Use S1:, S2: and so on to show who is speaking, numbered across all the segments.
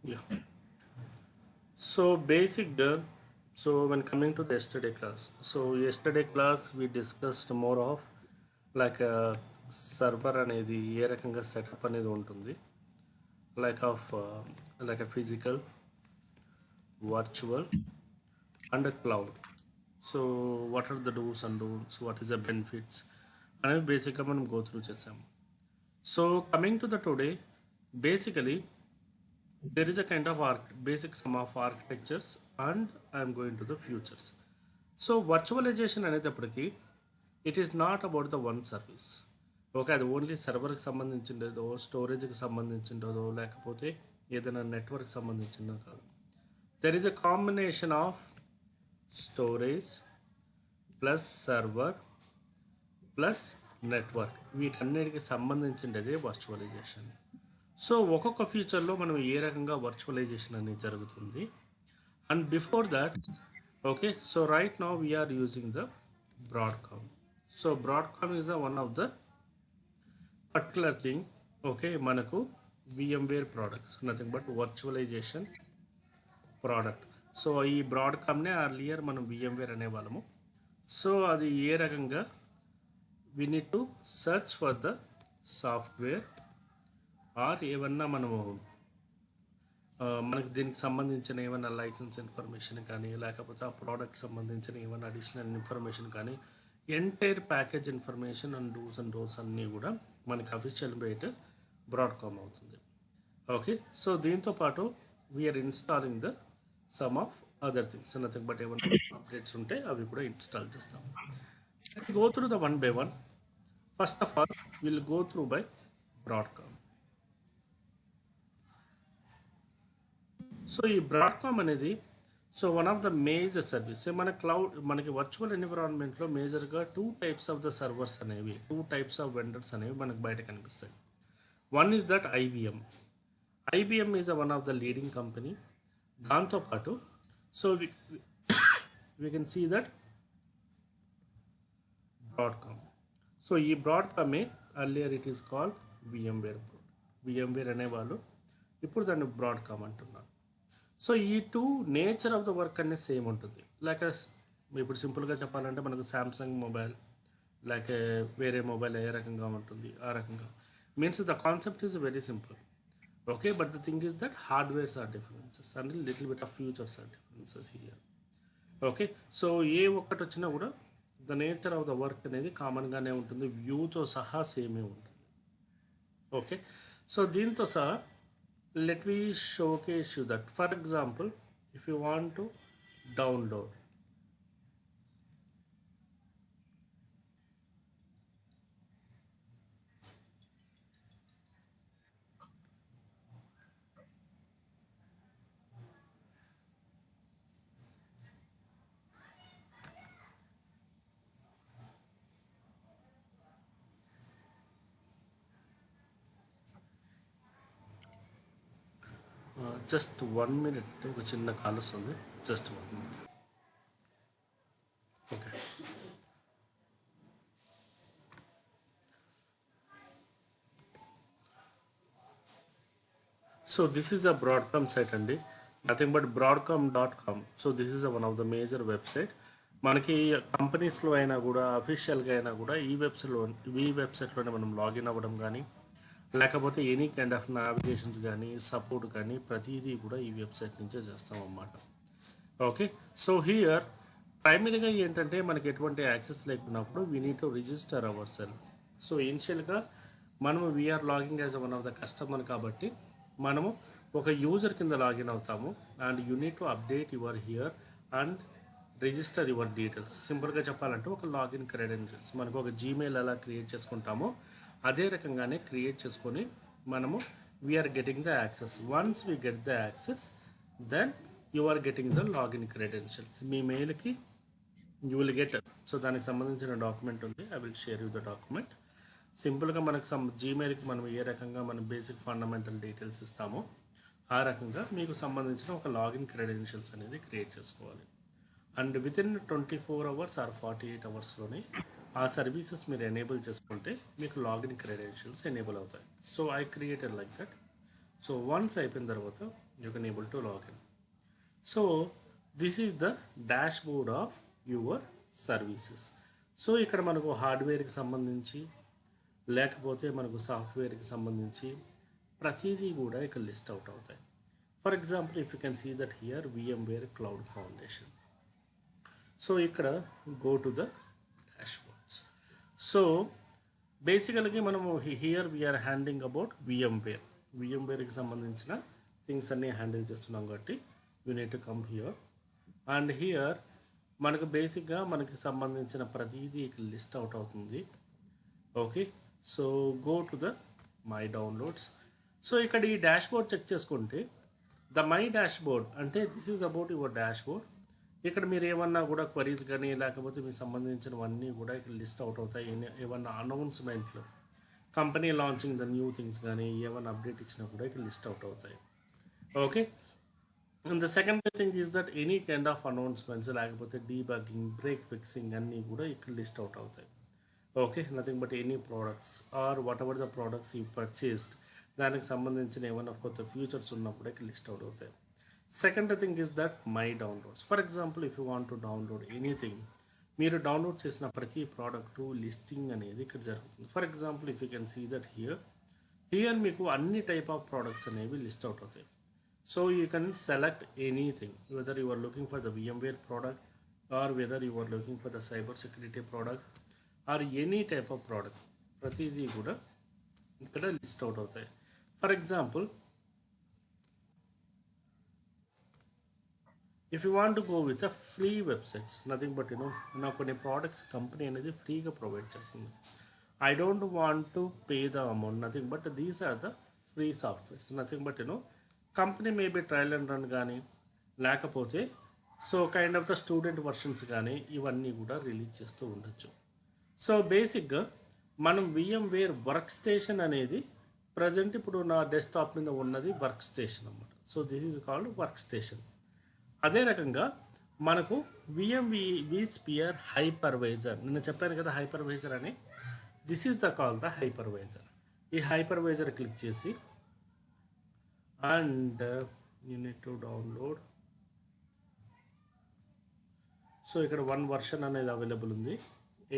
S1: Yeah. So basic so when coming to the yesterday class, so yesterday class we discussed more of like a server అనేది ఏ రకంగా setup అనేది ఉంటుంది like of like a physical, virtual and a cloud. So what are the do's and don'ts, what is the benefits అనేది బేసిక్గా మనం go through చేసాము. So coming to the today, basically there is a kind of basic sum of architectures and I am going to the futures. So virtualization అనేటప్పటికి it is not about the one service. Okay, అది only సర్వర్కి సంబంధించిండేదో, స్టోరేజ్కి సంబంధించిండేదో, లేకపోతే ఏదైనా network సంబంధించిందో కాదు. There is a combination of storage plus server plus network, వీటన్నిటికి సంబంధించిండేదే virtualisation. So ఒక్కొక్క ఫ్యూచర్లో మనం ఏ రకంగా వర్చువలైజేషన్ అనేది జరుగుతుంది. And before that, okay, so right now we are using the Broadcom. So Broadcom is the one of the particular thing. Okay, మనకు VMware products, nothing but virtualisation product. So ఈ బ్రాడ్కామ్నే earlier మనం VMware అనేవాళ్ళము. So అది ఏ రకంగా we need to search for the software or ఏమన్నా మనము మనకి దీనికి సంబంధించిన ఏమైనా లైసెన్స్ ఇన్ఫర్మేషన్ కానీ, లేకపోతే ఆ ప్రోడక్ట్ సంబంధించిన ఏమైనా అడిషనల్ ఇన్ఫర్మేషన్ కానీ, entire package information and dos and don'ts అన్నీ కూడా మనకి అఫీషియల్ బయట బ్రాడ్కామ్ అవుతుంది. ఓకే, సో దీంతో పాటు we are installing the some of other things, nothing but ఏమైనా అప్డేట్స్ ఉంటే అవి కూడా ఇన్స్టాల్ చేస్తాం. Go through the one by one. First of all will go through by Broadcom. So ఈ బ్రాడ్కామ్ అనేది so one of the major service. మన cloud, మనకి virtual ఎన్విరాన్మెంట్లో మేజర్గా 2 టైప్స్ ఆఫ్ ద సర్వర్స్ అనేవి, 2 టైప్స్ ఆఫ్ వెండర్స్ అనేవి మనకు బయట కనిపిస్తాయి. One is that IBM is one of the leading company. దాంతోపాటు so we can see that Broadcom. So ఈ బ్రాడ్కామే earlier it is called VMware అనేవాళ్ళు ఇప్పుడు దాన్ని బ్రాడ్కామ్ అంటున్నారు. సో ఈ 2 నేచర్ ఆఫ్ ద వర్క్ అనేది సేమ్ ఉంటుంది. లైక్ ఇప్పుడు సింపుల్గా చెప్పాలంటే మనకు శాంసంగ్ మొబైల్ లైక్ వేరే మొబైల్ ఏ రకంగా ఉంటుంది ఆ రకంగా means the concept is very simple. Okay, but the thing is that hardwares are differences and little bit of futures are differences here. Okay, so ఏ ఒక్కటి వచ్చినా కూడా the nature of the work అనేది కామన్గానే ఉంటుంది, వ్యూతో సహా సేమే ఉంటుంది. ఓకే, సో దీంతో సహా let me showcase you that. For example, if you want to download, just 1 minute, ఒక చిన్న కాల్ వస్తుంది, just 1 minute. Okay, so this is the Broadcom site అండి, nothing but broadcom.com. So this is one of the major website. మనకి కంపెనీస్లో అయినా కూడా, అఫీషియల్గా అయినా కూడా ఈ వెబ్సైట్లోనే మనం లాగిన్ అవ్వడం కానీ, లేకపోతే ఎనీ కైండ్ ఆఫ్ నావిగేషన్స్ కానీ, సపోర్ట్ కానీ ప్రతిదీ కూడా ఈ వెబ్సైట్ నుంచే చేస్తాం అన్నమాట. ఓకే, సో హియర్ ప్రైమరీగా ఏంటంటే మనకి ఎటువంటి యాక్సెస్ లేకున్నప్పుడు we need to register our self. So ఇనిషియల్గా మనము we are logging as one of the customer కాబట్టి మనము ఒక యూజర్ కింద లాగిన్ అవుతాము. And you need to update your here and register your details. సింపుల్గా చెప్పాలంటే ఒక లాగిన్ క్రెడెన్షియల్స్, మనకు ఒక జీమెయిల్ ఎలా క్రియేట్ చేసుకుంటామో అదే రకంగానే క్రియేట్ చేసుకొని మనము we are getting the access. Once we get the access then you are getting the login credentials. మీ మెయిల్కి యూ విల్ గెట్. సో దానికి సంబంధించిన డాక్యుమెంట్ ఉంది, I will share you the document. సింపుల్గా మనకు జీమెయిల్కి మనం ఏ రకంగా మనం బేసిక్ ఫండమెంటల్ డీటెయిల్స్ ఇస్తామో ఆ రకంగా మీకు సంబంధించిన ఒక లాగిన్ క్రెడెన్షియల్స్ అనేది క్రియేట్ చేసుకోవాలి. అండ్ వితిన్ 24 అవర్స్ ఆర్ 48 అవర్స్లోనే ఆ సర్వీసెస్ మీరు ఎనేబుల్ చేసుకుంటే మీకు లాగిన్ క్రెడెన్షియల్స్ ఎనేబుల్ అవుతాయి. So I created like that. So once అయిపోయిన తర్వాత you can able to login. So this is the dash board of your services. So ఇక్కడ మనకు హార్డ్వేర్కి సంబంధించి లేకపోతే మనకు సాఫ్ట్వేర్కి సంబంధించి ప్రతిదీ కూడా ఇక్కడ లిస్ట్ అవుట్ అవుతాయి. For example if you can see that here VMware cloud foundation. So ఇక్కడ go to the dashboards. So బేసికల్గా మనము హియర్ వీఆర్ హ్యాండింగ్ అబౌట్ VMwareకి సంబంధించిన థింగ్స్ అన్నీ హ్యాండిల్ చేస్తున్నాం కాబట్టి you need to come here. And here మనకు బేసిక్గా మనకి సంబంధించిన ప్రతిదీ ఇక్కడ లిస్ట్ అవుట్ అవుతుంది. Okay, so go to the my downloads. So ఇక్కడ ఈ డాష్ బోర్డ్ చెక్ చేసుకుంటే ద మై డాష్ బోర్డ్ అంటే this is about your dash board. ఇక్కడ మీరు ఏమన్నా కూడా క్వరీస్ కానీ లేకపోతే మీకు సంబంధించినవన్నీ కూడా ఇక్కడ లిస్ట్ అవుట్ అవుతాయి. ఏమన్నా అనౌన్స్మెంట్లు, company launching the new things కానీ ఏమన్నా అప్డేట్ ఇచ్చినా కూడా ఇక్కడ లిస్ట్ అవుట్ అవుతాయి. Okay, and the second thing is that any kind of announcements లేకపోతే డీబగ్గింగ్, బ్రేక్ ఫిక్సింగ్ అన్నీ కూడా ఇక్కడ లిస్ట్ అవుట్ అవుతాయి. Okay, nothing but any products are what ever the products you purchased దానికి సంబంధించిన ఏమైనా కొత్త ఫ్యూచర్స్ ఉన్నప్పుడు ఇక్కడ లిస్ట్ అవుట్ అవుతాయి. Second thing is that my downloads. For example if you want to download anything, మీరు download చేసిన ప్రతి ప్రోడక్టు లిస్టింగ్ అనేది ఇక్కడ జరుగుతుంది. For example if you can see that here మీకు అన్ని టైప్ ఆఫ్ ప్రోడక్ట్స్ అనేవి లిస్ట్ అవుట్ అవుతాయి. So you can select anything, whether you are looking for the VMware product or whether you are looking for the cyber security product or any type of product. ప్రతిదీ కూడా ఇక్కడ list out అవుతాయి. For example if you want to go with a free websites, nothing but నాకు కొన్ని products company అనేది ఫ్రీగా provide చేస్తుంది. I don't want to pay the amount, nothing but these are the free softwares. Nothing but company maybe trial and run కానీ లేకపోతే so kind of the student versions కానీ ఇవన్నీ కూడా రిలీజ్ చేస్తూ ఉండొచ్చు. సో బేసిక్గా మనం VMware వర్క్ స్టేషన్ అనేది ప్రజెంట్ ఇప్పుడు నా డెస్క్టాప్ మీద ఉన్నది వర్క్ స్టేషన్ అన్నమాట. So this is called work station. అదే రకంగా మనకు vSphere హైపర్వైజర్, నేను చెప్పాను కదా హైపర్వైజర్ అని, this is the call the hypervisor. ఈ హైపర్వైజర్ క్లిక్ చేసి and you need to download. So ఇక్కడ 1 వర్షన్ అనేది అవైలబుల్ ఉంది,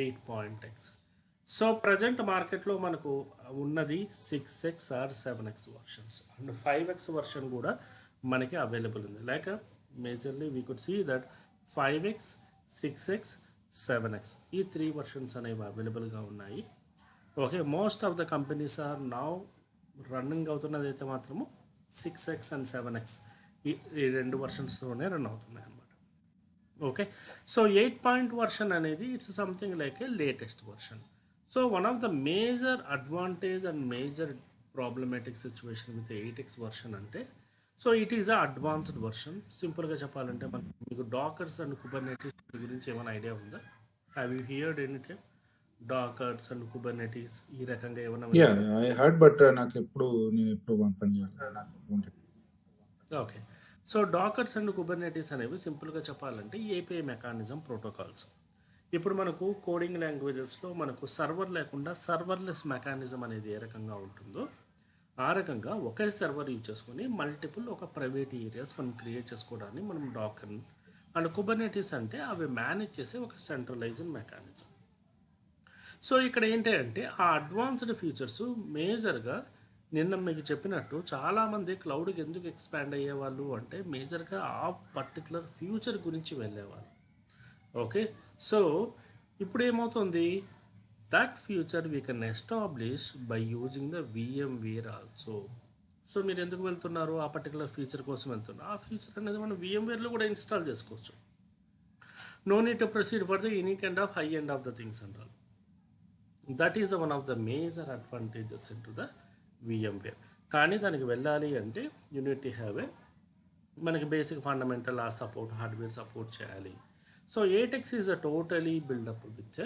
S1: 8.x. సో ప్రజెంట్ మార్కెట్లో మనకు ఉన్నది 6x are 7x versions and 5x version కూడా మనకి అవైలబుల్ ఉంది. Like majorly we could see that 5x, 6x, 7x ఈ 3 వర్షన్స్ అనేవి అవైలబుల్గా ఉన్నాయి. Okay, most of the companies are now running అవుతున్నది అయితే మాత్రము 6x అండ్ 7x ఈ 2 వర్షన్స్తోనే రన్ అవుతున్నాయి అన్నమాట. ఓకే, సో 8 వర్షన్ అనేది it's something like a latest version. So one of the major advantage and major problematic situation with 8x version అంటే so it is a advanced version. సింపుల్గా చెప్పాలంటే మీకు Dockers and Kubernetes గురించి ఏమైనా idea ఉందా? Have you heard any time Dockers and Kubernetes ఈ రకంగా ఏమైనా?
S2: ఐ హర్డ్ బట్ నాకు ఎప్పుడు పని చేయాలి.
S1: Okay, so Dockers and Kubernetes అనేవి సింపుల్గా చెప్పాలంటే ఏపీఐ మెకానిజం ప్రోటోకాల్స్. ఇప్పుడు మనకు కోడింగ్ లాంగ్వేజెస్లో మనకు సర్వర్ లేకుండా సర్వర్లెస్ మెకానిజం అనేది ఏ రకంగా ఉంటుందో ఆ రకంగా ఒకే సర్వర్ యూజ్ చేసుకొని మల్టిపుల్ ఒక ప్రైవేట్ ఏరియాస్ మనం క్రియేట్ చేసుకోవడాన్ని మనం డాకర్ అండ్ కుబర్నెటీస్ అంటే అవి మేనేజ్ చేసే ఒక సెంట్రలైజ్డ్ మెకానిజం. సో ఇక్కడ ఏంటంటే ఆ అడ్వాన్స్డ్ ఫీచర్స్ మేజర్గా నిన్న మీకు చెప్పినట్టు చాలామంది క్లౌడ్కి ఎందుకు ఎక్స్పాండ్ అయ్యేవాళ్ళు అంటే మేజర్గా ఆ పర్టికులర్ ఫ్యూచర్ గురించి వెళ్ళేవాళ్ళు. ఓకే, సో ఇప్పుడు ఏమవుతుంది, that future we can establish by using the VMware also. So మీరు ఎందుకు వెళ్తున్నారు, ఆ పర్టికులర్ ఫీచర్ కోసం వెళ్తున్నారు. ఆ ఫీచర్ అనేది మనం VMwareలో కూడా ఇన్స్టాల్ చేసుకోవచ్చు. No need to proceed for the any kind of high end of the things and all. That is one of the major advantages in to the VMware. కానీ దానికి వెళ్ళాలి అంటే యూనిటీ హ్యావ్ ఏ మనకి basic fundamental ఆ support hardware support చేయాలి. So 8x is a totally built up with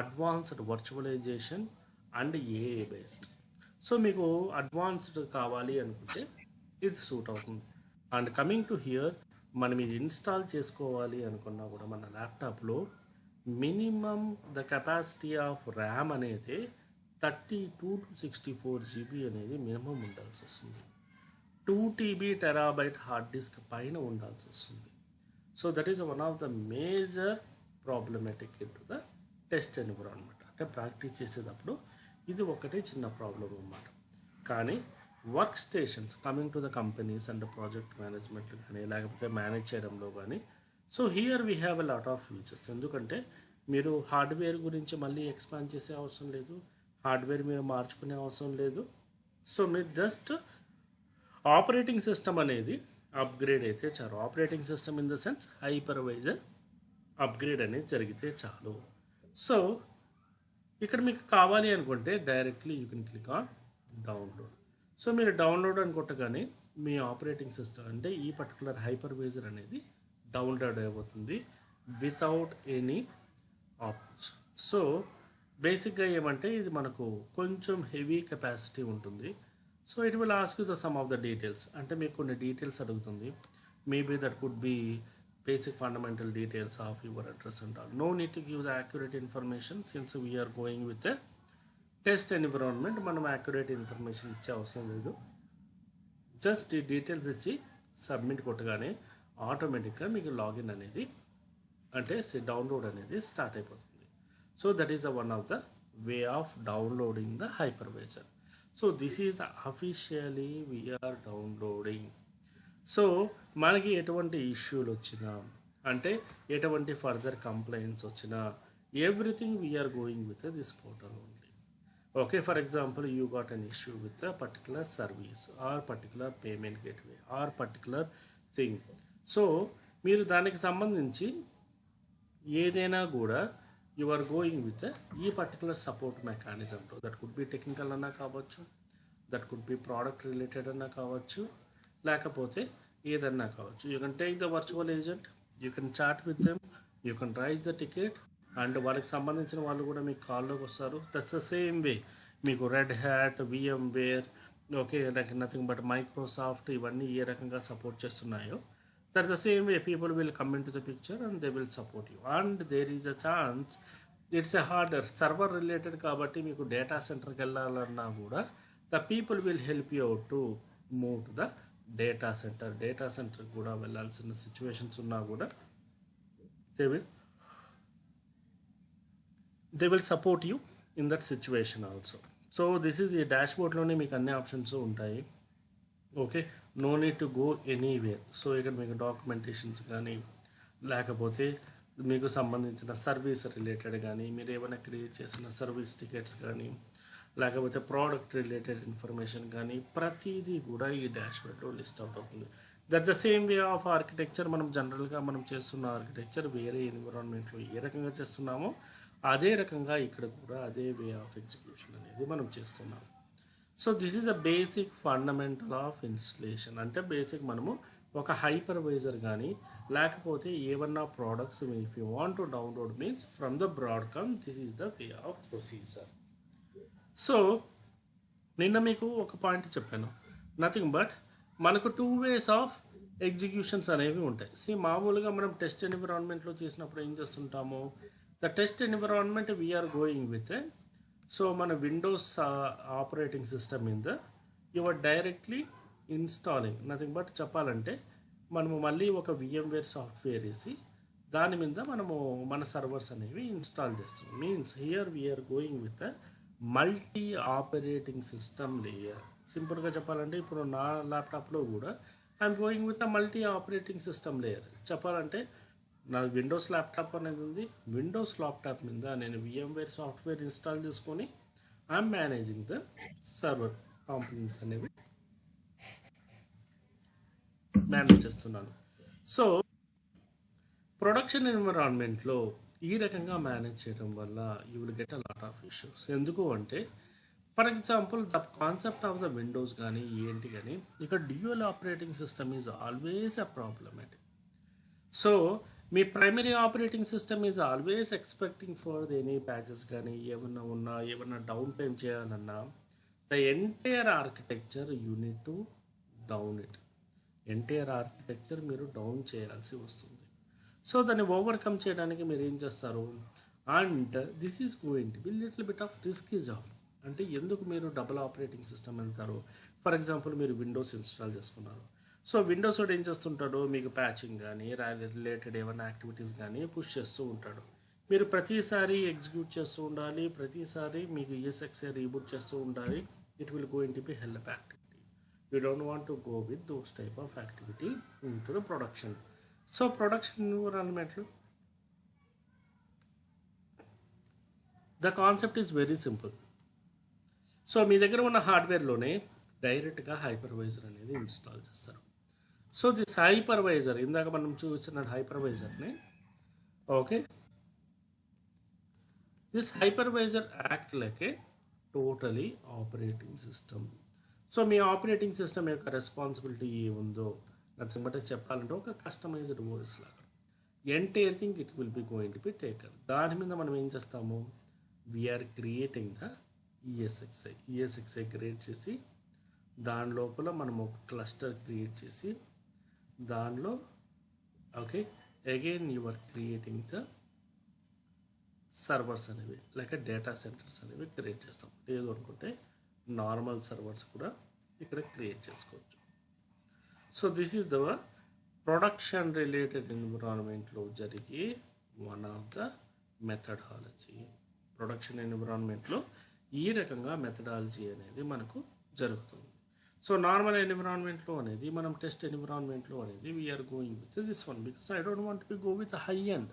S1: advanced virtualisation and AI based. So మీకు advanced కావాలి అనుకుంటే ఇది సూట్ అవుతుంది. అండ్ కమింగ్ టు హియర్ మనం ఇది ఇన్స్టాల్ చేసుకోవాలి అనుకున్నా కూడా మన ల్యాప్టాప్లో minimum the capacity of RAM అనేది 32 to 64 GB అనేది మినిమం ఉండాల్సి వస్తుంది. 2 TB టెరాబైట్ హార్డ్ డిస్క్ పైన ఉండాల్సి వస్తుంది. So that is one of the major problematic in to the test environment. అంటే ప్రాక్టీస్ చేసేటప్పుడు ఇది ఒకటే చిన్న ప్రాబ్లం అన్నమాట. కానీ work stations coming to the companies and project management కానీ లేకపోతే మేనేజ్ చేయడంలో కానీ so here we have a lot of features. ఎందుకంటే మీరు హార్డ్వేర్ గురించి మళ్ళీ ఎక్స్పాండ్ చేసే అవసరం లేదు, హార్డ్వేర్ మీరు మార్చుకునే అవసరం లేదు. సో మీరు జస్ట్ ఆపరేటింగ్ సిస్టమ్ అనేది అప్గ్రేడ్ అయితే చాలు. Operating system in the sense hypervisor upgrade అనేది జరిగితే చాలు. సో ఇక్కడ మీకు కావాలి అనుకుంటే directly you can click on download. So మీరు డౌన్లోడ్ అని కొట్టగానే మీ ఆపరేటింగ్ సిస్టమ్ అంటే ఈ పర్టికులర్ హైపర్వైజర్ అనేది డౌన్లోడ్ అయిపోతుంది వితౌట్ ఎనీ ఆప్షన్. సో బేసిక్గా ఏమంటే ఇది మనకు కొంచెం హెవీ కెపాసిటీ ఉంటుంది. So it will ask you the some of the details. అంటే మీకు కొన్ని డీటెయిల్స్ అడుగుతుంది. Maybe that could be basic fundamental details of your address and all. No need to give the accurate information since we are going with a test environment. మనం accurate information ఇచ్చే అవసరం లేదు. Just ఈ details ఇచ్చి submit కొట్టగానే ఆటోమేటిక్గా మీకు login అనేది అంటే డౌన్లోడ్ అనేది స్టార్ట్ అయిపోతుంది. So that is one of the way of downloading the hypervisor. So this is officially we're downloading. So మనకి ఎటువంటి ఇష్యూలు వచ్చినా అంటే ఎటువంటి ఫర్దర్ కంప్లైంట్స్ వచ్చినా everything we're going with this portal only. Okay, for example you got an issue with a particular service or particular payment gateway or particular thing. So మీరు దానికి సంబంధించి ఏదైనా కూడా యు ఆర్ గోయింగ్ విత్ ఈ particular support మెకానిజంలో. That could be technical అన్నా కావచ్చు, that could be product related అన్నా కావచ్చు, లేకపోతే ఏదన్నా కావచ్చు. You can take the virtual agent, you can chat with them, you can raise the ticket and వాళ్ళకి సంబంధించిన వాళ్ళు కూడా మీకు కాల్లోకి వస్తారు. దట్స్ ద సేమ్ వే మీకు red hat, VMware, okay, like nothing but Microsoft ఇవన్నీ ఏ రకంగా సపోర్ట్ చేస్తున్నాయో that's the same way people will come in to the picture and they will support you. And there is a chance it's a harder server related కాబట్టి మీకు data సెంటర్కి వెళ్ళాలన్నా కూడా the people will help you out to move to the data సెంటర్కి కూడా వెళ్ళాల్సిన situations ఉన్నా కూడా they will support you in that situation also. So this is ఈ డాష్బోర్డ్లోనే మీకు అన్ని ఆప్షన్స్ ఉంటాయి. Okay, no need to go anywhere. So ఇక్కడ మీకు డాక్యుమెంటేషన్స్ కానీ లేకపోతే మీకు సంబంధించిన సర్వీస్ రిలేటెడ్ కానీ మీరు ఏమైనా క్రియేట్ చేసిన సర్వీస్ టికెట్స్ కానీ లేకపోతే ప్రోడక్ట్ రిలేటెడ్ ఇన్ఫర్మేషన్ కానీ ప్రతిదీ కూడా ఈ డాష్బోర్డ్లో లిస్ట్ అవుట్ అవుతుంది. That's the same way of architecture. మనం జనరల్గా మనం చేస్తున్న ఆర్కిటెక్చర్ వేరే ఎన్విరాన్మెంట్లో ఏ రకంగా చేస్తున్నామో అదే రకంగా ఇక్కడ కూడా అదే వే ఆఫ్ ఎగ్జిక్యూషన్ అనేది మనం చేస్తున్నాం. So this is a basic fundamental of installation. అంటే బేసిక్ మనము ఒక హైపర్వైజర్ కానీ లేకపోతే ఏమన్నా products if you want to download means from the Broadcom this is the way of procedure. So నిన్న మీకు ఒక పాయింట్ చెప్పాను, నథింగ్ బట్ మనకు 2 ways ఆఫ్ ఎగ్జిక్యూషన్స్ అనేవి ఉంటాయి. మామూలుగా మనం టెస్ట్ ఎన్విరాన్మెంట్లో చేసినప్పుడు ఏం చేస్తుంటాము, the test environment we're going with so మన విండోస్ ఆపరేటింగ్ సిస్టమ్ మీద you are directly installing nothing but చెప్పాలంటే మనము మళ్ళీ ఒక VMware సాఫ్ట్వేర్ వేసి దాని మీద మనము మన సర్వర్స్ అనేవి ఇన్స్టాల్ చేస్తున్నాం. Means here we're going with multi operating system layer. సింపుల్గా చెప్పాలంటే ఇప్పుడు నా ల్యాప్టాప్లో కూడా I'm going with a multi operating system layer. చెప్పాలంటే నా విండోస్ ల్యాప్టాప్ అనేది ఉంది, విండోస్ ల్యాప్టాప్ మీద నేను VMware సాఫ్ట్వేర్ ఇన్స్టాల్ చేసుకొని I'm managing the server components అనేవి మేనేజ్ చేస్తున్నాను. సో ప్రొడక్షన్ ఎన్విరాన్మెంట్లో ఈ రకంగా మేనేజ్ చేయడం వల్ల you will get a lot of issues. ఎందుకు అంటే for example the concept of the Windows కానీ ఏంటి కానీ ఇక్కడ dual operating system is always a problematic. So me primary operating system is always expecting for any patches కానీ ఏమన్నా down time చేయాలన్నా the entire architecture you need to down it. Entire architecture మీరు down చేయాల్సి వస్తుంది. So దాన్ని overcome చేయడానికి మీరు ఏం చేస్తారు, and this is going to be little bit of risky job. అంటే ఎందుకు మీరు డబుల్ ఆపరేటింగ్ సిస్టమ్ వెళ్తారు, ఫర్ ఎగ్జాంపుల్ మీరు విండోస్ ఇన్స్టాల్ చేసుకున్నారు. సో విండోస్ వాడు ఏం చేస్తుంటాడు, మీకు ప్యాచింగ్ కానీ రిలేటెడ్ ఏమైనా యాక్టివిటీస్ కానీ పుష్ చేస్తూ ఉంటాడు. మీరు ప్రతిసారి ఎగ్జిక్యూట్ చేస్తూ ఉండాలి, ప్రతిసారి మీకు ESXi రీబూట్ చేస్తూ ఉండాలి. It will go into be help activity. You don't want to go with those type of activity in to the production. So production ఎన్విరాన్మెంట్లో the concept is very simple. So మీ దగ్గర ఉన్న హార్డ్వేర్లోనే డైరెక్ట్గా hypervisor అనేది install చేస్తారు. So this hypervisor, ఇందాక మనం చూసిన హైపర్వైజర్ని, okay, this hypervisor act like a totally operating system. So మీ ఆపరేటింగ్ సిస్టమ్ యొక్క రెస్పాన్సిబిలిటీ ఏముందో నథింగ్ బట్ చెప్పాలంటే ఒక కస్టమైజ్డ్ ఓఎస్ లాగా entire thing it will be going to be taken. దాని మీద మనం ఏం చేస్తాము, we are creating the ESXi create చేసి దాని లోపల మనం ఒక క్లస్టర్ క్రియేట్ చేసి దానిలో okay again you are creating the servers అనేవి లైక్ డేటా సెంటర్స్ అనేవి క్రియేట్ చేస్తాం. లేదు అనుకుంటే నార్మల్ సర్వర్స్ కూడా ఇక్కడ క్రియేట్ చేసుకోవచ్చు. So this is the production related ఎన్విరాన్మెంట్లో జరిగే one of the methodology. Production ఎన్విరాన్మెంట్లో ఈ రకంగా మెథడాలజీ అనేది మనకు జరుగుతుంది. సో నార్మల్ ఎన్విరాన్మెంట్లో అనేది మనం టెస్ట్ ఎన్విరాన్మెంట్లో అనేది we're going with this one because I don't want be go with high end.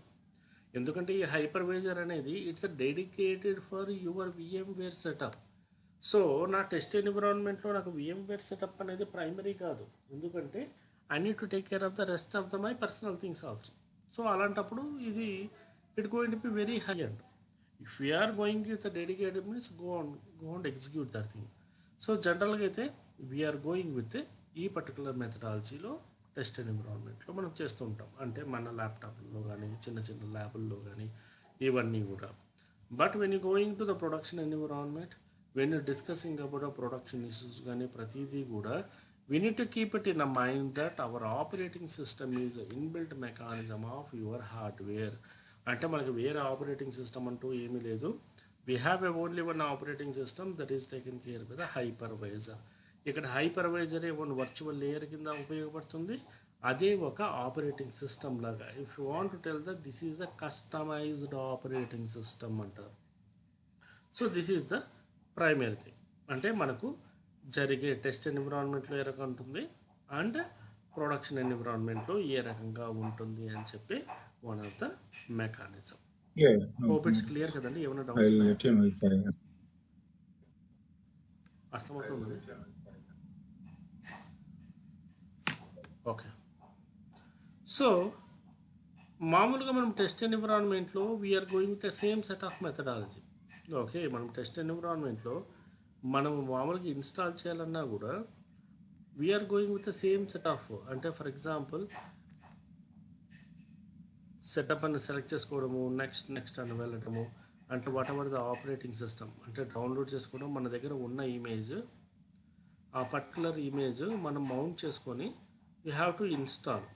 S1: ఎందుకంటే ఈ హైపర్వైజర్ అనేది it's dedicated for your VMware setup. So నా టెస్ట్ ఎన్విరాన్మెంట్లో నాకు VMware సెటప్ అనేది ప్రైమరీ కాదు, ఎందుకంటే I need to take care of the rest of the my personal things also. So అలాంటప్పుడు ఇది it going to be very high end. If you are going with dedicated means go and execute that thing. So జనరల్గా అయితే we are going with ఈ particular మెథడాలజీలో test ఎన్విరాన్మెంట్లో మనం చేస్తూ ఉంటాం. అంటే మన ల్యాప్టాప్లో కానీ చిన్న చిన్న ల్యాబుల్లో కానీ ఇవన్నీ కూడా. But when you going to the production environment, when you discussing about ఆ ప్రొడక్షన్ ఇష్యూస్ కానీ ప్రతిదీ కూడా we need to keep it in a mind that our operating system is an inbuilt mechanism of your hardware. అంటే మనకి వేరే operating system అంటూ ఏమీ లేదు. We have only one operating system that is taken care by the hypervisor. ఇక్కడ హైపర్వైజరే one virtual layer కింద ఉపయోగపడుతుంది. అదే ఒక ఆపరేటింగ్ సిస్టమ్ లాగా. If you want to tell that this is a customized operating system అంటారు. So this is the primary thing. అంటే మనకు జరిగే టెస్ట్ ఎన్విరాన్మెంట్లో ఏ రకంగా ఉంటుంది అండ్ ప్రొడక్షన్ ఎన్విరాన్మెంట్లో ఏ రకంగా ఉంటుంది అని చెప్పి one of the mechanism. Hope it's clear కదండి. ఏమైనా డౌట్స్ అర్థమవుతుంది? ఓకే. సో మామూలుగా మనం టెస్ట్ ఎన్విరాన్మెంట్లో we are going with the same set of methodology. Okay, మనం టెస్ట్ ఎన్విరాన్మెంట్లో మనం మామూలుగా ఇన్స్టాల్ చేయాలన్నా కూడా we are going with the same set of, అంటే ఫర్ ఎగ్జాంపుల్ సెటప్ అని సెలెక్ట్ చేసుకోవడము, నెక్స్ట్ అని వెళ్ళడము, అంటే what ever the operating system అంటే డౌన్లోడ్ చేసుకోవడం, మన దగ్గర ఉన్న ఇమేజ్ ఆ పర్టికులర్ ఇమేజ్ మనం మౌంట్ చేసుకొని you have to install.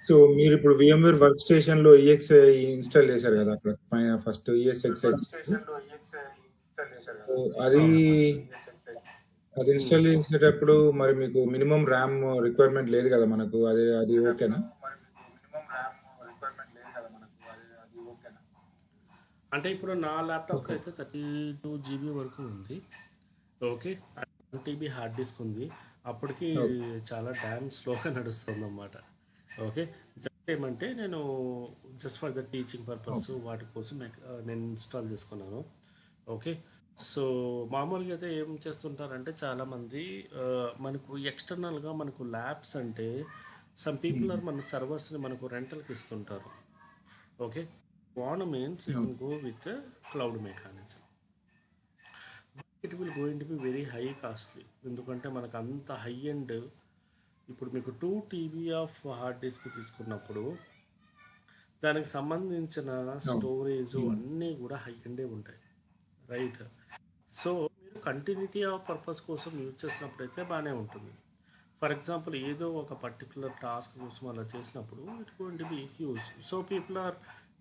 S2: So మీరు ఇప్పుడు VMware వర్క్ స్టేషన్ లో EXI ఇన్స్టాల్ చేశారు కదా, అక్కడ పైన ఫస్ట్ ESXi. సో అది ఇన్స్టాల్ చేసేటప్పుడు మరి మీకు మినిమం ర్యామ్ రిక్వైర్మెంట్ లేదు కదా మనకు, అది ఓకేనా?
S1: అంటే ఇప్పుడు నా ల్యాప్టాప్లో అయితే 32 GB వరకు ఉంది. ఓకే, 1 TB హార్డ్ డిస్క్ ఉంది. అప్పటికి చాలా డ్యామ్ స్లోగా నడుస్తుంది అన్నమాట. ఓకే, జస్ట్ ఏమంటే నేను just for the teaching purpose వాటి కోసం నేను ఇన్స్టాల్ చేసుకున్నాను. ఓకే, సో మామూలుగా అయితే ఏం చేస్తుంటారంటే చాలామంది మనకు ఎక్స్టర్నల్గా మనకు ల్యాబ్స్ అంటే సమ్ పీపుల్ ఆర్ మన సర్వర్స్ని మనకు రెంటల్కి ఇస్తుంటారు. Okay, one means you can go with cloud mechanism. It will going to be very high costly, ఎందుకంటే మనకు అంత హై ఎండ్. ఇప్పుడు మీకు 2 TB ఆఫ్ హార్డ్ డిస్క్ తీసుకున్నప్పుడు దానికి సంబంధించిన స్టోరేజ్ అన్నీ కూడా హై ఎండే ఉంటాయి, రైట్? సో మీరు కంటిన్యూటీ ఆఫ్ పర్పస్ కోసం యూజ్ చేసినప్పుడు అయితే బాగానే ఉంటుంది. ఫర్ ఎగ్జాంపుల్ ఏదో ఒక పర్టికులర్ టాస్క్ కోసం అలా చేసినప్పుడు it going to be huge. So people are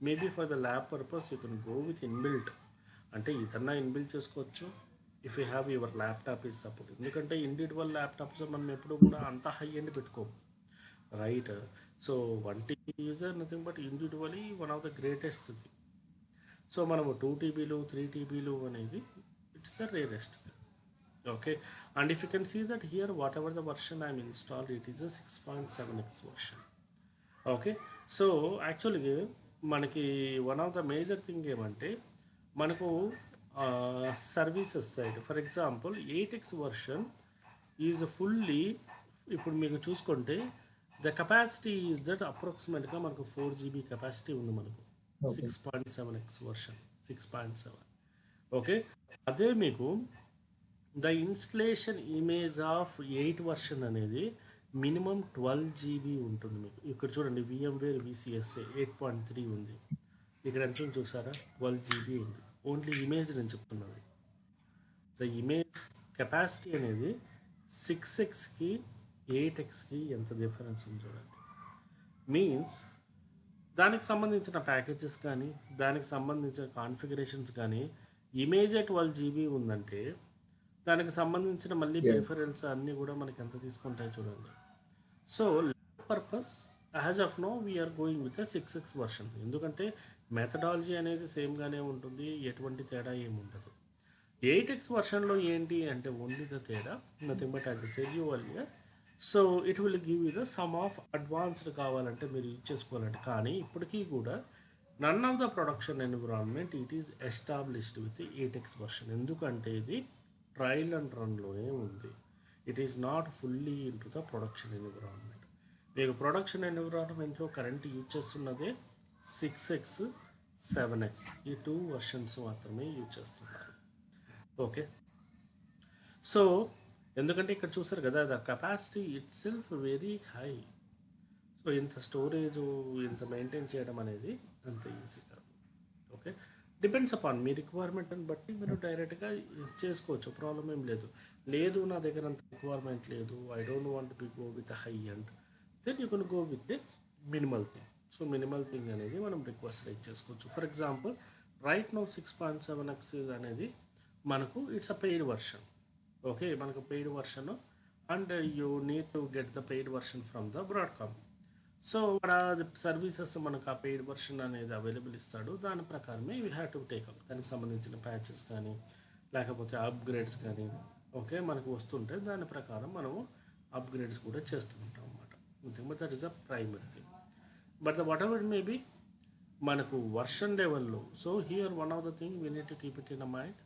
S1: maybe for the lab purpose you can go with inbuilt, అంటే ఇదన్నా ఇన్బిల్ట్ చేసుకోవచ్చు if you have your laptop is support. ఎందుకంటే ఇండివిజువల్ ల్యాప్టాప్స్ మనం ఎప్పుడు కూడా అంత హై ఎండ్ పెట్టుకోము, right? So 1 TB user nothing but individually one of the greatest thing. So మనము 2 TBలు 3 TBలు అనేది it's a rarest thing. Okay, and if you can see that here whatever the version I'm installed, it is a 6.7x version. Okay, so actually మనకి one of the major thing ఏమంటే మనకు services side for example 8x version is fully, ఇప్పుడు మీకు చూసుకుంటే the capacity is that అప్రాక్సిమేట్గా మనకు 4 GB capacity ఉంది మనకు 6.7x వర్షన్ 6.7. ఓకే, అదే మీకు the installation image of 8 version అనేది మినిమం 12 GB ఉంటుంది మీకు. ఇక్కడ చూడండి VMware VCSA 8.3 ఉంది, ఇక్కడ ఎంత చూసారా 12 GB ఉంది. ఓన్లీ ఇమేజ్ నేను చెప్తున్నది. ద ఇమేజ్ కెపాసిటీ అనేది 6xకి 8xకి ఎంత డిఫరెన్స్ ఉంది చూడండి. మీన్స్ దానికి సంబంధించిన ప్యాకేజెస్ కానీ దానికి సంబంధించిన కాన్ఫిగరేషన్స్ కానీ ఇమేజే 12 GB ఉందంటే దానికి సంబంధించిన మళ్ళీ పెరిఫరల్స్ అన్నీ కూడా మనకి ఎంత తీసుకుంటాయి చూడండి. So purpose as of now we're going with 6x version, ఎందుకంటే మెథడాలజీ అనేది సేమ్గానే ఉంటుంది, ఎటువంటి తేడా ఏమి ఉండదు. 8x వర్షన్లో ఏంటి అంటే ఓన్లీ ద తేడా nothing but as a said you earlier. So it will give you the some of advanced కావాలంటే మీరు యూజ్ చేసుకోవాలంటే, కానీ ఇప్పటికీ కూడా none of the production environment it is established with 8x version. ఎందుకంటే ఇది ట్రయల్ అండ్ రన్లోనే ఉంది. It is not fully in to the production environment. మీకు ప్రొడక్షన్ ఎన్విరాన్మెంట్లో కరెంట్ యూజ్ చేస్తున్నదే 6x 7x ఈ 2 వర్షన్స్ మాత్రమే యూజ్ చేస్తున్నారు. ఓకే, సో ఎందుకంటే ఇక్కడ చూసారు కదా the capacity it self very high. So ఇంత స్టోరేజ్ ఇంత మెయింటైన్ చేయడం అనేది అంత ఈజీ కాదు. ఓకే, డిపెండ్స్ అపాన్ మీ రిక్వైర్మెంట్ని బట్టి మీరు డైరెక్ట్గా చేసుకోవచ్చు, ప్రాబ్లం ఏం లేదు. లేదు నా దగ్గర అంత రిక్వైర్మెంట్ లేదు, I don't want be go with high end, then you can go with the minimal thing. So minimal thing అనేది మనం రిక్వెస్ట్ రైట్ చేసుకోవచ్చు. For example right now 6.7x అనేది మనకు it's a paid version. Okay, మనకు paid version and you need to get the paid version from the Broadcom. So అక్కడ services మనకు ఆ paid version అనేది అవైలబుల్ ఇస్తాడు, దాని ప్రకారమే వీ హ్యావ్ టు టేకప్. దానికి సంబంధించిన ప్యాచెస్ కానీ లేకపోతే అప్గ్రేడ్స్ కానీ ఓకే మనకు వస్తుంటే దాని ప్రకారం మనము అప్గ్రేడ్స్ కూడా చేస్తూ ఉంటాం అన్నమాట. But that is the primary thing. But the what ever it may be మనకు వర్షన్ లెవెల్లో, so here one of the thing we need to keep it in a mind.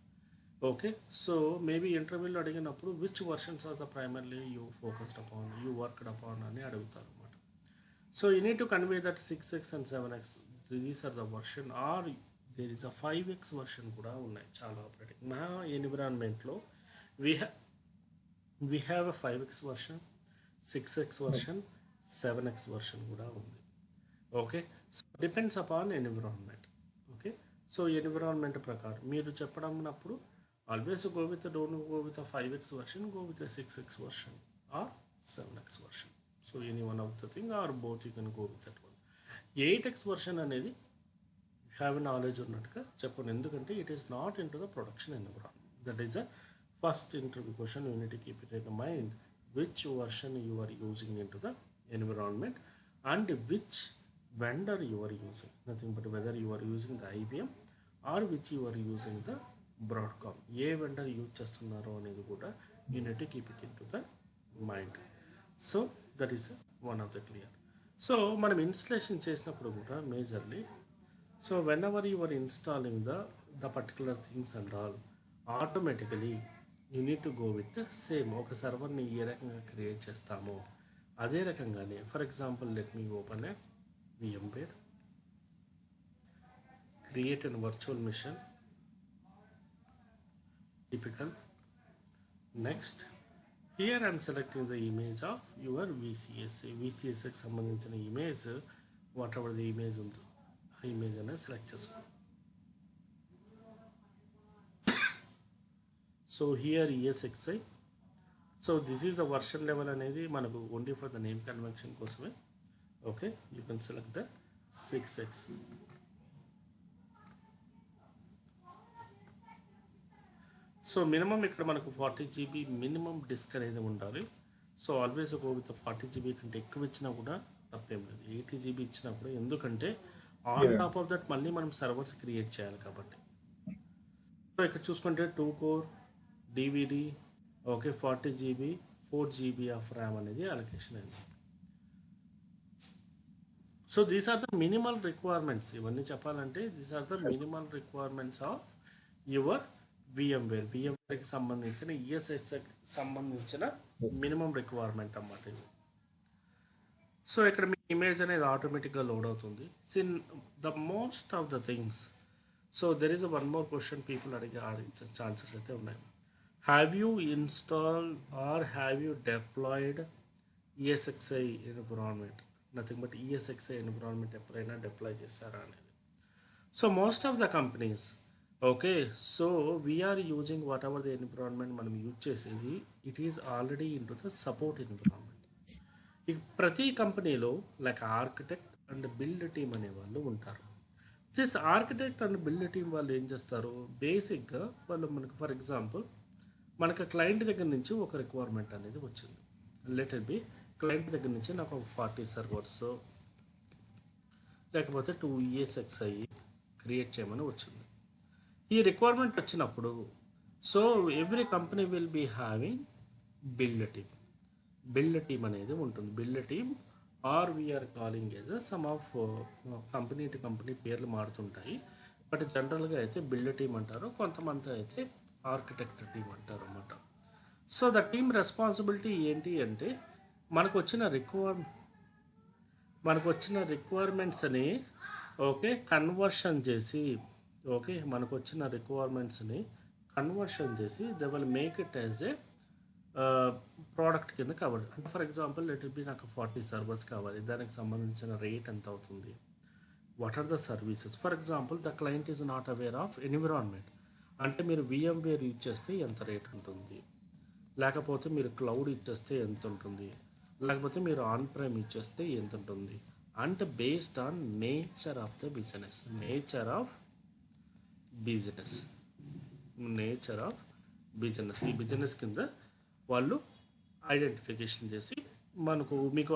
S1: Okay, so maybe ఇంటర్వ్యూలో అడిగినప్పుడు which versions are the primarily you focused upon, you worked upon అని అడుగుతారు అన్నమాట. So you need to convey that 6x and 7x, these are the version, or there is a 5x version కూడా ఉన్నాయి చాలా operating. నా ఎన్విరాన్మెంట్లో we have a 5x version, 6x version, 7x version కూడా ఉంది. Okay, so depends upon environment. Okay, so environment ప్రకారం మీరు చెప్పడప్పుడు always go with, don't go with 5x version, go with a 6x version or 7x version. So any one of the thing or both you can go with that one. 8x version అనేది have knowledge ఉన్నట్టుగా చెప్పండి, ఎందుకంటే it is not in to the production environment. That is a first interview question. You need to keep it in mind which version you are using in to the environment and which vendor you are using. Nothing but whether you are using the IBM are which you are using the Broadcom. ఏ vendor use చేస్తున్నారో అనేది కూడా you need to keep it in to the mind. So that is one of the clear. So మనం installation చేసినప్పుడు కూడా majorly, so whenever you are installing the particular things and all, automatically you need to go with same. ఒక సర్వర్ని ఏ రకంగా create చేస్తామో అదే రకంగానే, for example let me open a VMware, create an virtual machine, typical. Next, here I am selecting the image of your VCSA. VCSA కి సంబంధించిన image, whatever the image ఉందో ఆ ఇమేజ్ అనేది సెలెక్ట్ చేసుకోండి. So here ESXi. So this is the version level అనేది మనకు only for the name convention కోసమే. Okay, you can select the 6x. So minimum ఇక్కడ మనకు 40 GB మినిమం డిస్క్ అనేది ఉండాలి. So always go with 40 GB కంటే ఎక్కువ ఇచ్చినా కూడా తప్పేం లేదు. 80 GB ఇచ్చినా కూడా, ఎందుకంటే on
S2: Yeah.
S1: Top of that మళ్ళీ మనం సర్వర్స్ క్రియేట్ చేయాలి కాబట్టి. సో ఇక్కడ చూసుకుంటే 2 core DVD, okay, 40 GB, 4 GB of RAM అనేది అలొకేషన్ అయింది. So these are the minimal requirements. ఇవన్నీ చెప్పాలంటే these are the minimal requirements of your విఎంవేర్కి సంబంధించిన ఈఎస్ఎస్కి సంబంధించిన మినిమం రిక్వైర్మెంట్ అన్నమాట ఇది. సో ఇక్కడ మీ ఇమేజ్ అనేది ఆటోమేటిక్గా లోడ్ అవుతుంది. Since the most of the things. So there is one more question people అడిగే ఛాన్సెస్ అయితే ఉన్నాయి. Have you install or have you deployed ESXi environment? Nothing but ESXi environment ఎప్పుడైనా డిప్లాయ్ చేస్తారా అనేది. So most of the companies, okay, so we're using what ever the environment మనం use చేసేది, it is already in to the support environment. ఇక ప్రతి కంపెనీలో like architect and build team అనే వాళ్ళు ఉంటారు. This architect and build team వాళ్ళు ఏం చేస్తారు, బేసిక్గా వాళ్ళు మనకు ఫర్ ఎగ్జాంపుల్ మనకు క్లయింట్ దగ్గర నుంచి ఒక రిక్వైర్మెంట్ అనేది వచ్చింది. లెట్ ఇట్ బి క్లయింట్ దగ్గర నుంచి నాకు ఒక 40 సర్వర్స్ లేకపోతే 2 ESXi క్రియేట్ చేయమని వచ్చింది. ఈ రిక్వైర్మెంట్ వచ్చినప్పుడు, so every company will be having build team అనేది ఉంటుంది. Build team or we're calling as some of company to company పేర్లు మారుతుంటాయి, బట్ జనరల్గా అయితే బిల్డ్ టీమ్ అంటారు, కొంతమంది అయితే ఆర్కిటెక్ట్ టీమ్ అంటారు అన్నమాట. సో ద టీమ్ రెస్పాన్సిబిలిటీ ఏంటి అంటే మనకు వచ్చిన రిక్వైర్మెంట్స్ని, ఓకే, కన్వర్షన్ చేసి, ఓకే, మనకు వచ్చిన రిక్వైర్మెంట్స్ని కన్వర్షన్ చేసి they will make it as a product కింద కావాలి. అంటే for example let it be నాకు 40 సర్వర్స్ కావాలి, దానికి సంబంధించిన రేట్ ఎంత అవుతుంది, what are the services. For example the client is not aware of environment. అంటే మీరు VMware యూజ్ చేస్తే ఎంత రేట్ ఉంటుంది, లేకపోతే మీరు క్లౌడ్ యూజ్ చేస్తే ఎంత ఉంటుంది, లేకపోతే మీరు ఆన్ ప్రైమ్ యూజ్ చేస్తే ఎంత ఉంటుంది, అంటే based on nature of the business. ఈ బిజినెస్ కింద వాళ్ళు ఐడెంటిఫికేషన్ చేసి మీకు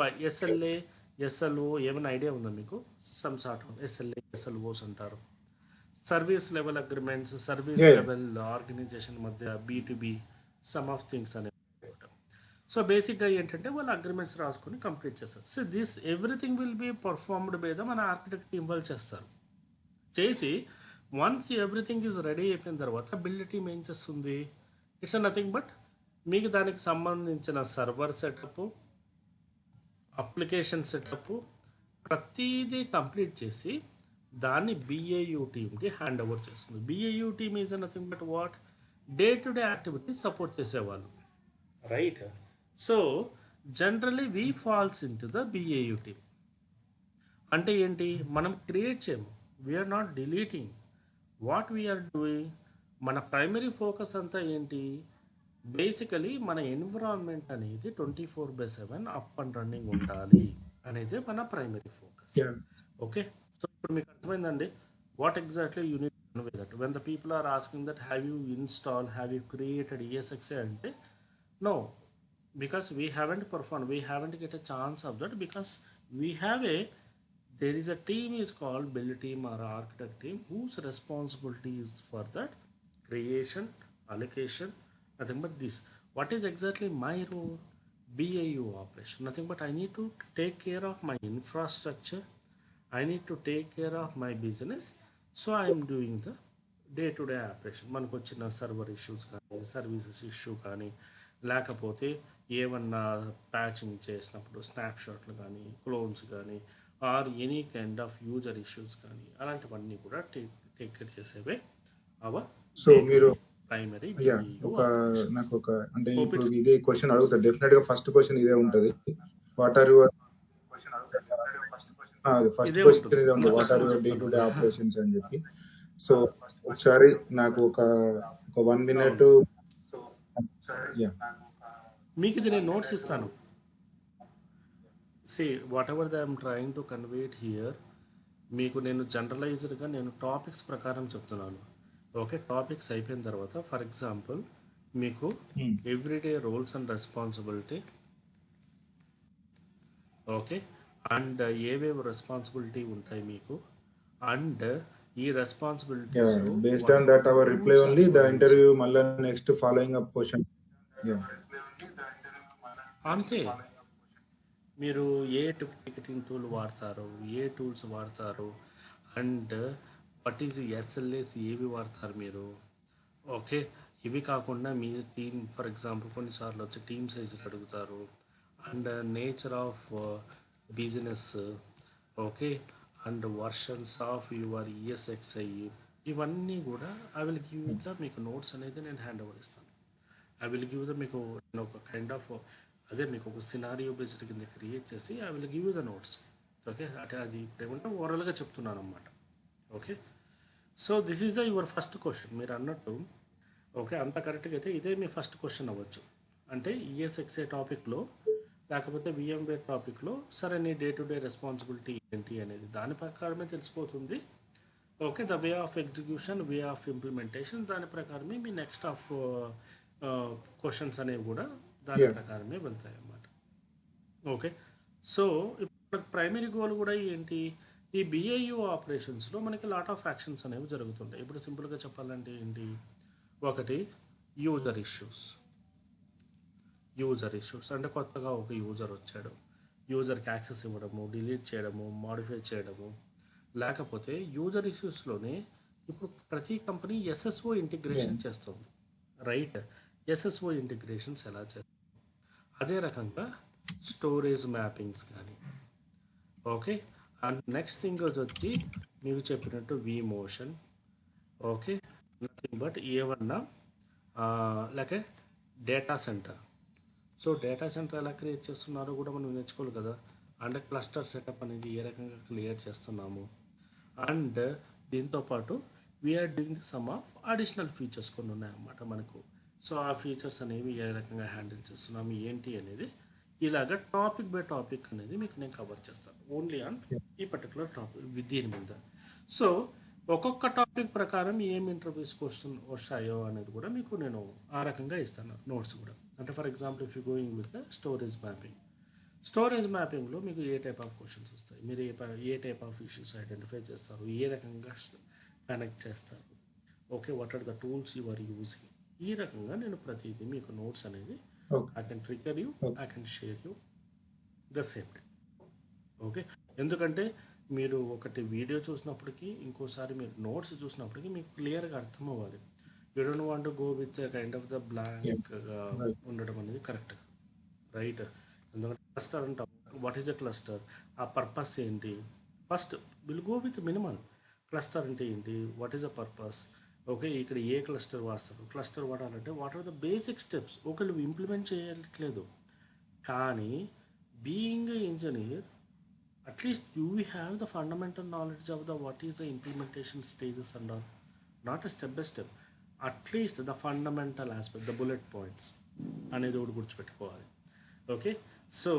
S1: SLO ఏమైనా ఐడియా ఉందా మీకు? సమ్ సార్ట్ ఆఫ్ SLOs అంటారు. Service level agreements, service level organization మధ్య B2B సమ్ ఆఫ్ థింగ్స్ అనేవి. సో బేసిక్గా ఏంటంటే వాళ్ళు అగ్రిమెంట్స్ రాసుకొని కంప్లీట్ చేస్తారు. So this everything will be performed by the మన ఆర్కిటెక్ట్ టీమ్ వాళ్ళు చేసి వన్స్ ఎవ్రీథింగ్ ఈజ్ రెడీ అయిపోయిన తర్వాత బిల్డ్ టీమ్ ఏం చేస్తుంది, ఇట్స్ నథింగ్ బట్ మీకు దానికి సంబంధించిన సర్వర్ సెటప్, అప్లికేషన్ సెటప్ ప్రతిదీ కంప్లీట్ చేసి దాన్ని BAU టీమ్కి హ్యాండ్ ఓవర్ చేస్తుంది. BAU team is nothing but what, day to day activity support చేసేవాళ్ళు, right? So generally we falls in to the BAU team. అంటే ఏంటి, మనం క్రియేట్ చేయము, we are not deleting, what we are doing, మన primary focus అంతా ఏంటి, basically మన environment అనేది 24/7 అప్ అండ్ రన్నింగ్ ఉండాలి అనేది మన ప్రైమరీ ఫోకస్. ఓకే, సో ఇప్పుడు మీకు అర్థమైందండి what exactly you need to convey that when the people are asking that have you created ESXi అంటే no, because we haven't performed, we haven't get a chance of that, because there is a team is called build team or architect team whose responsibility is for that creation, allocation, nothing but this. What is exactly my role? BAU operation, nothing but I need to take care of my infrastructure, I need to take care of my business, so I am doing the day to day operation. మనకు వచ్చిన server issues కానీ, services issue కానీ, లేకపోతే ఏమన్నా patching చేసినప్పుడు స్నాప్షాట్లు కానీ, clones కానీ, or any kind of user issues కానీ, అలాంటివన్నీ కూడా టేక్ కేర్ చేసేవే అవర్
S2: సో మీరు
S1: ప్రైమరీ.
S2: నాకు ఒక అంటే ఇప్పుడు ఇదే క్వశ్చన్ అడుగుతా, డెఫినెట్ గా ఫస్ట్ క్వశ్చన్ ఇదే ఉంటది, what are your first question ఇదే ఉంటుంది, what are your day to day operations అని చెప్పి. సో ఒకసారి నాకు ఒక 1 minute
S1: మీకు ఇది నేను నోట్స్ ఇస్తాను. What ever the I'm trying to convey it here, మీకు నేను జనరలైజ్డ్గా నేను టాపిక్స్ ప్రకారం చెప్తున్నాను. ఓకే, టాపిక్స్ అయిపోయిన తర్వాత ఫర్ ఎగ్జాంపుల్ మీకు
S2: Hmm.
S1: Everyday roles and responsibility, okay, and ఏవేవి రెస్పాన్సిబిలిటీ ఉంటాయి మీకు, అండ్ ఈ
S2: Yeah,
S1: రెస్పాన్సిబిలిటీస్లో
S2: based
S1: what
S2: on
S1: are
S2: that,
S1: the
S2: our reply
S1: tools are
S2: only the
S1: used.
S2: interview, malla next following up question. Yeah.
S1: అంతే, మీరు ఏ ticketing tool వాడతారు, ఏ tools వాడతారు, and what is ఎస్ఎల్ఏస్ ఏవి వాడతారు మీరు. ఓకే, ఇవి కాకుండా మీ టీమ్ ఫర్ ఎగ్జాంపుల్ కొన్నిసార్లు వచ్చి టీమ్ సైజులు అడుగుతారు, and nature of business, okay, and versions of your ESXi, ఇవన్నీ కూడా ఐ విల్ గివ్ ద మీకు నోట్స్ అనేది నేను హ్యాండ్ ఓవర్ ఇస్తాను. ఐ విల్ గివ్ ద మీకు నేను ఒక కైండ్ ఆఫ్ అదే మీకు ఒక సినారియో బేస్డ్ కింద క్రియేట్ చేసి I will give you the notes. Okay, అంటే అది ఇప్పుడు ఏమంటే ఓవరాల్గా చెప్తున్నాను అనమాట. Okay, so this is the your first question మీరు అన్నట్టు. ఓకే, అంత కరెక్ట్గా అయితే ఇదే మీ ఫస్ట్ క్వశ్చన్ అవ్వచ్చు. అంటే ఈఎస్ఎక్స్ఏ టాపిక్లో లేకపోతే విఎంవేర్ టాపిక్లో సరే నీ డే టు డే రెస్పాన్సిబిలిటీ ఏంటి అనేది దాని ప్రకారమే తెలిసిపోతుంది. Okay, the way of execution, way of implementation, దాని ప్రకారమే మీ నెక్స్ట్ ఆఫ్ క్వశ్చన్స్ అనేవి కూడా దాని
S2: Yeah.
S1: ప్రకారమే వెళ్తాయి అన్నమాట. ఓకే, సో ఇప్పుడు ప్రైమరీ గోల్ కూడా ఏంటి, ఈ బిఐయు ఆపరేషన్స్లో మనకి లాట్ ఆఫ్ యాక్షన్స్ అనేవి జరుగుతుంటాయి. ఇప్పుడు సింపుల్గా చెప్పాలంటే ఏంటి, ఒకటి యూజర్ ఇష్యూస్. యూజర్ ఇష్యూస్ అంటే కొత్తగా ఒక యూజర్ వచ్చాడు, యూజర్కి యాక్సెస్ ఇవ్వడము, డిలీట్ చేయడము, మాడిఫై చేయడము, లేకపోతే యూజర్ ఇష్యూస్లోనే ఇప్పుడు ప్రతి కంపెనీ ఎస్ఎస్ఓ ఇంటిగ్రేషన్ చేస్తుంది, రైట్. ఎస్ఎస్ఓ ఇంటిగ్రేషన్స్ ఎలా చేస్తారు, అదే రకంగా స్టోరేజ్ మ్యాపింగ్స్ కానీ. ఓకే, అండ్ నెక్స్ట్ థింగ్ వచ్చి మీకు చెప్పినట్టు వి మోషన్. ఓకే, నథింగ్ బట్ ఏమన్నా లేక data centre. So data centre ఎలా క్రియేట్ చేస్తున్నారో కూడా మనం నేర్చుకోవాలి కదా. అండ్ క్లస్టర్ సెటప్ అనేది ఏ రకంగా క్లియర్ చేస్తున్నాము, అండ్ దీంతోపాటు we're doing the some of additional features కొన్ని ఉన్నాయన్నమాట మనకు. సో ఆ ఫీచర్స్ అనేవి ఏ రకంగా హ్యాండిల్ చేస్తున్నాము ఏంటి అనేది ఇలాగ టాపిక్ బై టాపిక్ అనేది మీకు నేను కవర్ చేస్తాను ఓన్లీ ఆన్ ఈ పర్టికులర్ టాపిక్ దీని మీద. సో ఒక్కొక్క టాపిక్ ప్రకారం ఏం ఇంటర్వ్యూస్ క్వశ్చన్ వస్తాయో అనేది కూడా మీకు నేను ఆ రకంగా ఇస్తాను నోట్స్ కూడా. అంటే for example if you going with the storage mapping, storage మ్యాపింగ్లో మీకు ఏ టైప్ ఆఫ్ క్వశ్చన్స్ వస్తాయి, మీరు ఏ టైప్ ఆఫ్ ఇష్యూస్ ఐడెంటిఫై చేస్తారు, ఏ రకంగా కనెక్ట్ చేస్తారు, okay, what are the tools you are using, ఈ రకంగా నేను ప్రతిదీ మీకు నోట్స్ అనేది
S2: Okay.
S1: I can trigger you,
S2: Okay.
S1: I can share you the same day. Okay, ఎందుకంటే మీరు ఒకటి వీడియో చూసినప్పటికీ ఇంకోసారి మీరు నోట్స్ చూసినప్పటికీ మీకు క్లియర్గా అర్థం అవ్వాలి. You don't want to go with kind of the
S2: Yeah.
S1: బ్లాంక్గా
S2: Right.
S1: ఉండడం అనేది కరెక్ట్ రైట్. ఎందుకంటే క్లస్టర్ అంటాం, వాట్ ఈజ్ ఎ క్లస్టర్, ఆ పర్పస్ ఏంటి, first will go with minimal. Cluster అంటే ఏంటి, what is a purpose, okay, ఇక్కడ ఏ క్లస్టర్ వాడతారు, క్లస్టర్ వాడాలంటే what are the basic steps, ఒకళ్ళు ఇంప్లిమెంట్ చేయట్లేదు కానీ being engineer at least you have the fundamental knowledge of the what is the implementation stages and all, not a step by step, at least the fundamental aspect, the bullet points అనేది ఒకటి గుర్తుపెట్టుకోవాలి. Okay, so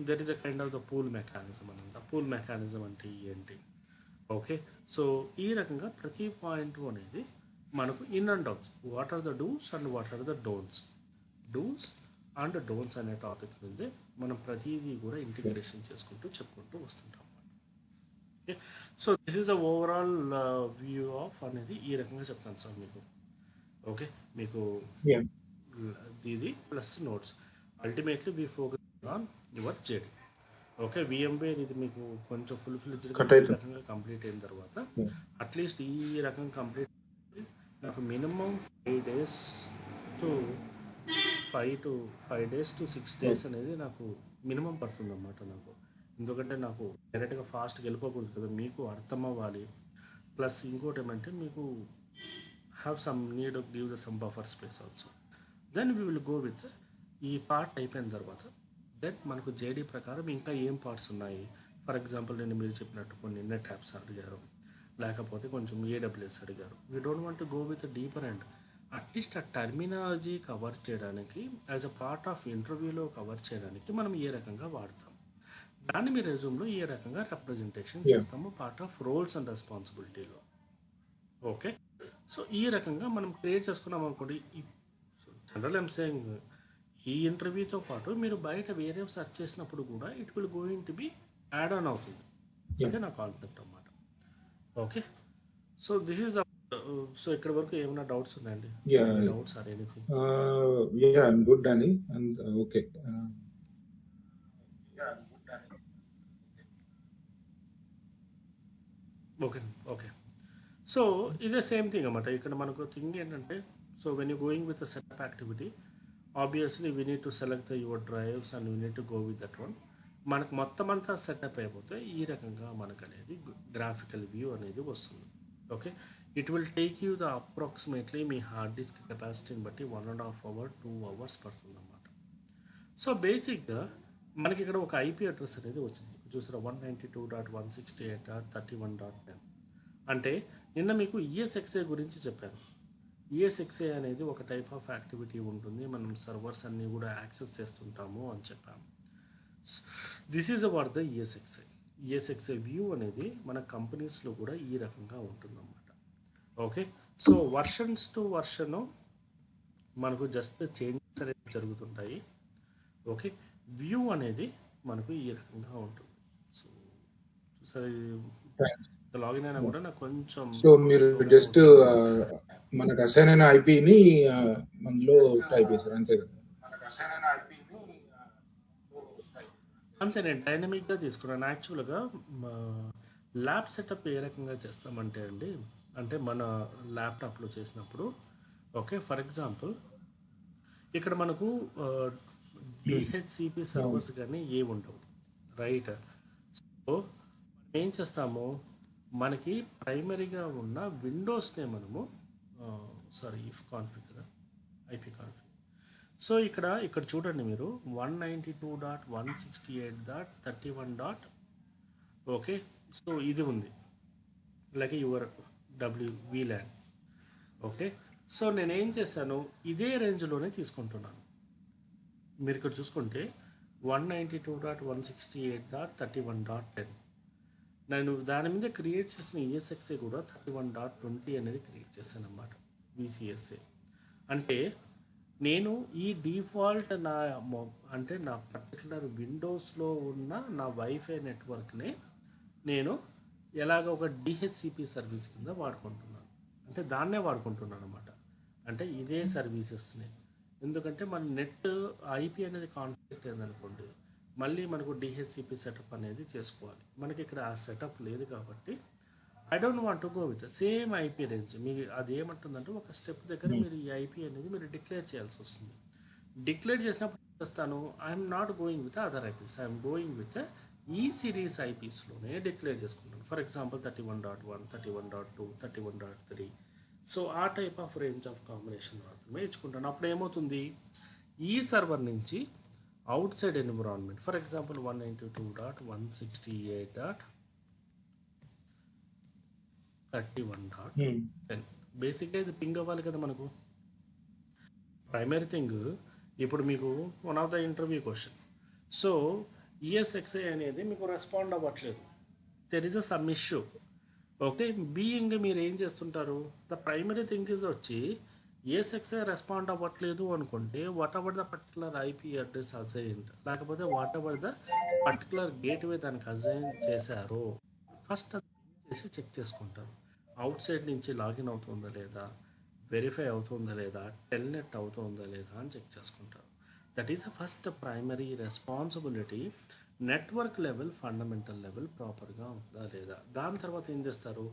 S1: that is a kind of the pool mechanism అన్నమాట. Pool mechanism అంటే ఏంటి, okay, so ఈ రకంగా ప్రతి point అనేది మనకు in and outs, what are the dos and what are the don'ts, dos and don'ts అనే టాపిక్ మీదే మనం ప్రతిదీ కూడా ఇంటిగ్రేషన్ చేసుకుంటూ చెప్పుకుంటూ వస్తుంటాం. Okay, so this is the overall view of అనేది ఈ రకంగా చెప్తాను సార్ మీకు. ఓకే, మీకు
S2: Yeah.
S1: ఇది plus notes, ultimately we focus on your JD. Okay, VMware ఇది మీకు కొంచెం ఫుల్ ఫ్లెడ్జ్డ్గా
S2: Cut
S1: ఈ
S2: అవుతుంది.
S1: రకంగా కంప్లీట్ అయిన తర్వాత
S2: Yeah.
S1: అట్లీస్ట్ ఈ రకం కంప్లీట్ నాకు minimum 5 days to 5 days to 6 days అనేది నాకు మినిమం పడుతుందన్నమాట నాకు. ఎందుకంటే నాకు డైరెక్ట్గా ఫాస్ట్గా వెళ్ళిపోకూడదు కదా, మీకు అర్థం అవ్వాలి. ప్లస్ ఇంకోటి ఏమంటే మీకు have some need give the some buffer space also. Then we will go with ఈ పార్ట్ అయిపోయిన తర్వాత దెన్ మనకు జేడీ ప్రకారం ఇంకా ఏం పార్ట్స్ ఉన్నాయి. ఫర్ ఎగ్జాంపుల్ నేను మీరు చెప్పినట్టు కొన్ని నెట్ యాప్స్ అడిగారు, లేకపోతే కొంచెం ఏడబ్ల్యూఎస్ అడిగారు. We don't want to go with deeper and at least ఆ టర్మినాలజీ కవర్ చేయడానికి యాజ్ అ పార్ట్ ఆఫ్ ఇంటర్వ్యూలో కవర్ చేయడానికి మనం ఏ రకంగా వాడతాం, దాన్ని మీ రెజ్యూమ్లో ఏ రకంగా రిప్రజెంటేషన్
S2: Yeah.
S1: చేస్తాము పార్ట్ ఆఫ్ రోల్స్ అండ్ రెస్పాన్సిబిలిటీలో. ఓకే, సో ఈ రకంగా మనం క్రియేట్ చేసుకున్నాం అనుకోండి. జనరల్ ఐమ్ సేయింగ్ ఈ ఇంటర్వ్యూతో పాటు మీరు బయట వేరే సెర్చ్ చేసినప్పుడు కూడా it will going to B add on అవుతుంది. ఇదే నా కాన్సెప్ట్ అన్నమాట. Okay, so this is so ఇక్కడ వరకు ఏమైనా డౌట్స్ ఉన్నాయండి?
S2: Yeah,
S1: doubts or anything?
S2: yeah, I'm good, Danny. And okay.
S1: Okay okay, so ఇదే సేమ్ థింగ్ అన్నమాట. ఇక్కడ మనకు థింగ్ ఏంటంటే, so when you going with setup activity, obviously we need to select the your drives and we need to go with that one. మనకు మొత్తం అంతా setup అయిపోతే ఈ రకంగా మనకు అనేది గ్రాఫికల్ వ్యూ అనేది వస్తుంది. Okay, it will take you the approximately మీ హార్డ్ డిస్క్ కెపాసిటీని బట్టి 1.5 hours 2 hours పడుతుంది అన్నమాట. సో బేసిక్గా మనకి ఇక్కడ ఒక ఐపీ అడ్రస్ అనేది వచ్చింది చూసారా, 192.168.31.10. అంటే నిన్న మీకు ఈఎస్ఎక్స్ఏ గురించి చెప్పాను. ఈఎస్ఎక్స్ఏ అనేది ఒక టైప్ ఆఫ్ యాక్టివిటీ ఉంటుంది, మనం సర్వర్స్ అన్నీ కూడా యాక్సెస్ చేస్తుంటాము అని చెప్పాము. This is about the ESXi. ESXi view అనేది మన కంపెనీస్లో కూడా ఈ రకంగా ఉంటుందన్నమాట. Okay, so versions to version మనకు జస్ట్ చేంజెస్ అనేది జరుగుతుంటాయి. ఓకే, వ్యూ అనేది మనకు ఈ రకంగా ఉంటుంది. సో చూసారు, లాగిన్ అయినా కూడా నాకు కొంచెం
S2: సో మీరు జస్ట్ మనకు అసైన్ అయిన ఐపీని మనలో టైప్ చేశారు అంతే కదా?
S1: అంతే, నేను డైనమిక్గా తీసుకున్నాను. యాక్చువల్గా ల్యాబ్ సెటప్ ఏ రకంగా చేస్తామంటే అండి, అంటే మన ల్యాప్టాప్లో చేసినప్పుడు, ఓకే ఫర్ ఎగ్జాంపుల్ ఇక్కడ మనకు డిహెచ్సిపి సర్వర్స్ కానీ ఏ ఉండవు, రైట్? సో ఏం చేస్తాము, మనకి ప్రైమరీగా ఉన్న విండోస్నే మనము సారీ ఇఫ్ కాన్ఫిగ్ కదా, ఐపీ కాన్ఫిగ్. సో ఇక్కడ చూడండి మీరు 192.168.31. ఓకే, సో ఇది ఉంది like your WLAN. Okay, so నేనేం చేశాను, ఇదే రేంజ్లోనే తీసుకుంటున్నాను. మీరు ఇక్కడ చూసుకుంటే 192.168.31.10. నేను దాని మీద క్రియేట్ చేసిన ఈఎస్ఎక్స్ఏ కూడా 31.20 అనేది క్రియేట్ చేశాను అన్నమాట, VCSA. అంటే నేను ఈ డిఫాల్ట్ అంటే నా పర్టికులర్ విండోస్లో ఉన్న నా వైఫై నెట్వర్క్నే నేను ఎలాగ ఒక డిహెచ్సిపి సర్వీస్ కింద వాడుకుంటున్నాను, అంటే దాన్నే వాడుకుంటున్నాను అన్నమాట. అంటే ఇదే సర్వీసెస్ని, ఎందుకంటే మన నెట్ ఐపీ అనేది కాన్ఫ్లిక్ట్ అయిందనుకోండి, మళ్ళీ మనకు డిహెచ్సిపి సెటప్ అనేది చేసుకోవాలి. మనకి ఇక్కడ ఆ సెటప్ లేదు కాబట్టి I don't want to go with same IP range. మీకు అది ఏమంటుందంటే, ఒక స్టెప్ దగ్గర మీరు ఈ ఐపీ అనేది మీరు డిక్లేర్ చేయాల్సి వస్తుంది. డిక్లేర్ చేసినప్పుడు చేస్తాను, I'm not going with other eyepiece, I'm going with ఈ సిరీస్ ఐపీస్లోనే డిక్లేర్ చేసుకుంటాను. For example 31.1, 31.2, 31.3. సో ఆ type of range of combination మాత్రమే ఇచ్చుకుంటాను. అప్పుడు ఏమవుతుంది, ఈ సర్వర్ నుంచి out side environment, for example 192.168.31.10 బేసిక్గా ఇది పింగ్ అవ్వాలి కదా మనకు. ప్రైమరీ థింగ్ ఇప్పుడు మీకు one of the interview question, so ESXi అనేది మీకు రెస్పాండ్ అవ్వట్లేదు, there is a some issue. Okay, being మీరు ఏం చేస్తుంటారు, ద ప్రైమరీ థింగ్ ఇస్ వచ్చి ఈఎస్ఎక్స్ఐ రెస్పాండ్ అవ్వట్లేదు అనుకుంటే what ever the particular IP address assign, లేకపోతే what ever the particular gateway దానికి అసైన్ చేశారో ఫస్ట్ అది చేసి చెక్ చేసుకుంటారు. అవుట్ సైడ్ నుంచి లాగిన్ అవుతుందా లేదా, వెరిఫై అవుతుందా లేదా, టెల్నెట్ అవుతుందా లేదా అని చెక్ చేసుకుంటారు. That is the first primary responsibility. Network level, fundamental level ప్రాపర్గా ఉందా లేదా. దాని తర్వాత ఏం చేస్తారు,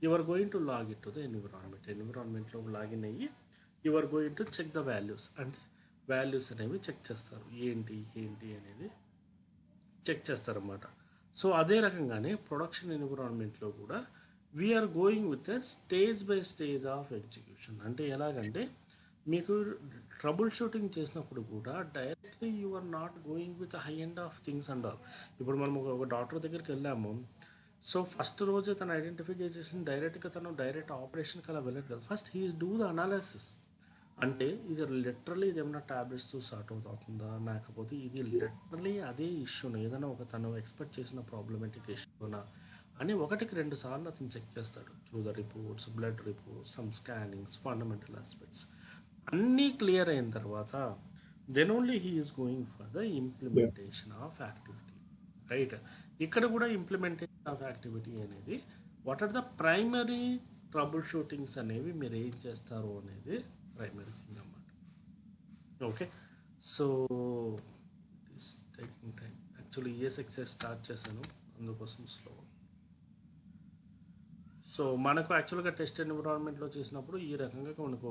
S1: you are going to log in to the ఎన్విరాన్మెంట్లో లాగిన్ అయ్యి you are going to check the values, అంటే వాల్యూస్ అనేవి చెక్ చేస్తారు, ఏంటి అనేది చెక్ చేస్తారన్నమాట. సో అదే రకంగానే ప్రొడక్షన్ ఎన్విరాన్మెంట్లో కూడా we are going with a stage by stage of execution. అంటే ఎలాగంటే మీకు ట్రబుల్ షూటింగ్ చేసినప్పుడు కూడా directly you are not going with high end of things and all. ఇప్పుడు మనం ఒక డాక్టర్ దగ్గరికి వెళ్ళాము, సో ఫస్ట్ రోజు తను ఐడెంటిఫై చేసి డైరెక్ట్గా తను డైరెక్ట్ ఆపరేషన్కి అలా వెళ్ళట్లేదు. First he is do the analysis. అంటే ఇది లిటరలీ ఇది ఏమైనా ట్యాబ్లెట్స్తో సార్ట్ అవుతుందా, లేకపోతే ఇది లిటరలీ అదే ఇష్యూను ఏదైనా ఒక తను ఎక్స్పెక్ట్ చేసిన ప్రాబ్లమేటిక్ ఇష్యూనా, అని ఒకటికి 2 సార్లు అతను చెక్ చేస్తాడు. Through the reports, blood reports, some scannings, fundamental aspects అన్నీ క్లియర్ అయిన తర్వాత then only he is going for the implementation of activity, right? ఇక్కడ కూడా ఇంప్లిమెంటేషన్ ఆఫ్ యాక్టివిటీ అనేది what are the primary troubleshootings అనేవి మీరు ఏం చేస్తారు అనేది ప్రైమరీ థింగ్ అన్నమాట. Okay, so it is taking time. Actually ESXs start చేశాను, అందుకోసం స్లో. సో మనకు యాక్చువల్గా టెస్ట్ ఎన్విరాన్మెంట్లో చేసినప్పుడు ఈ రకంగా మనకు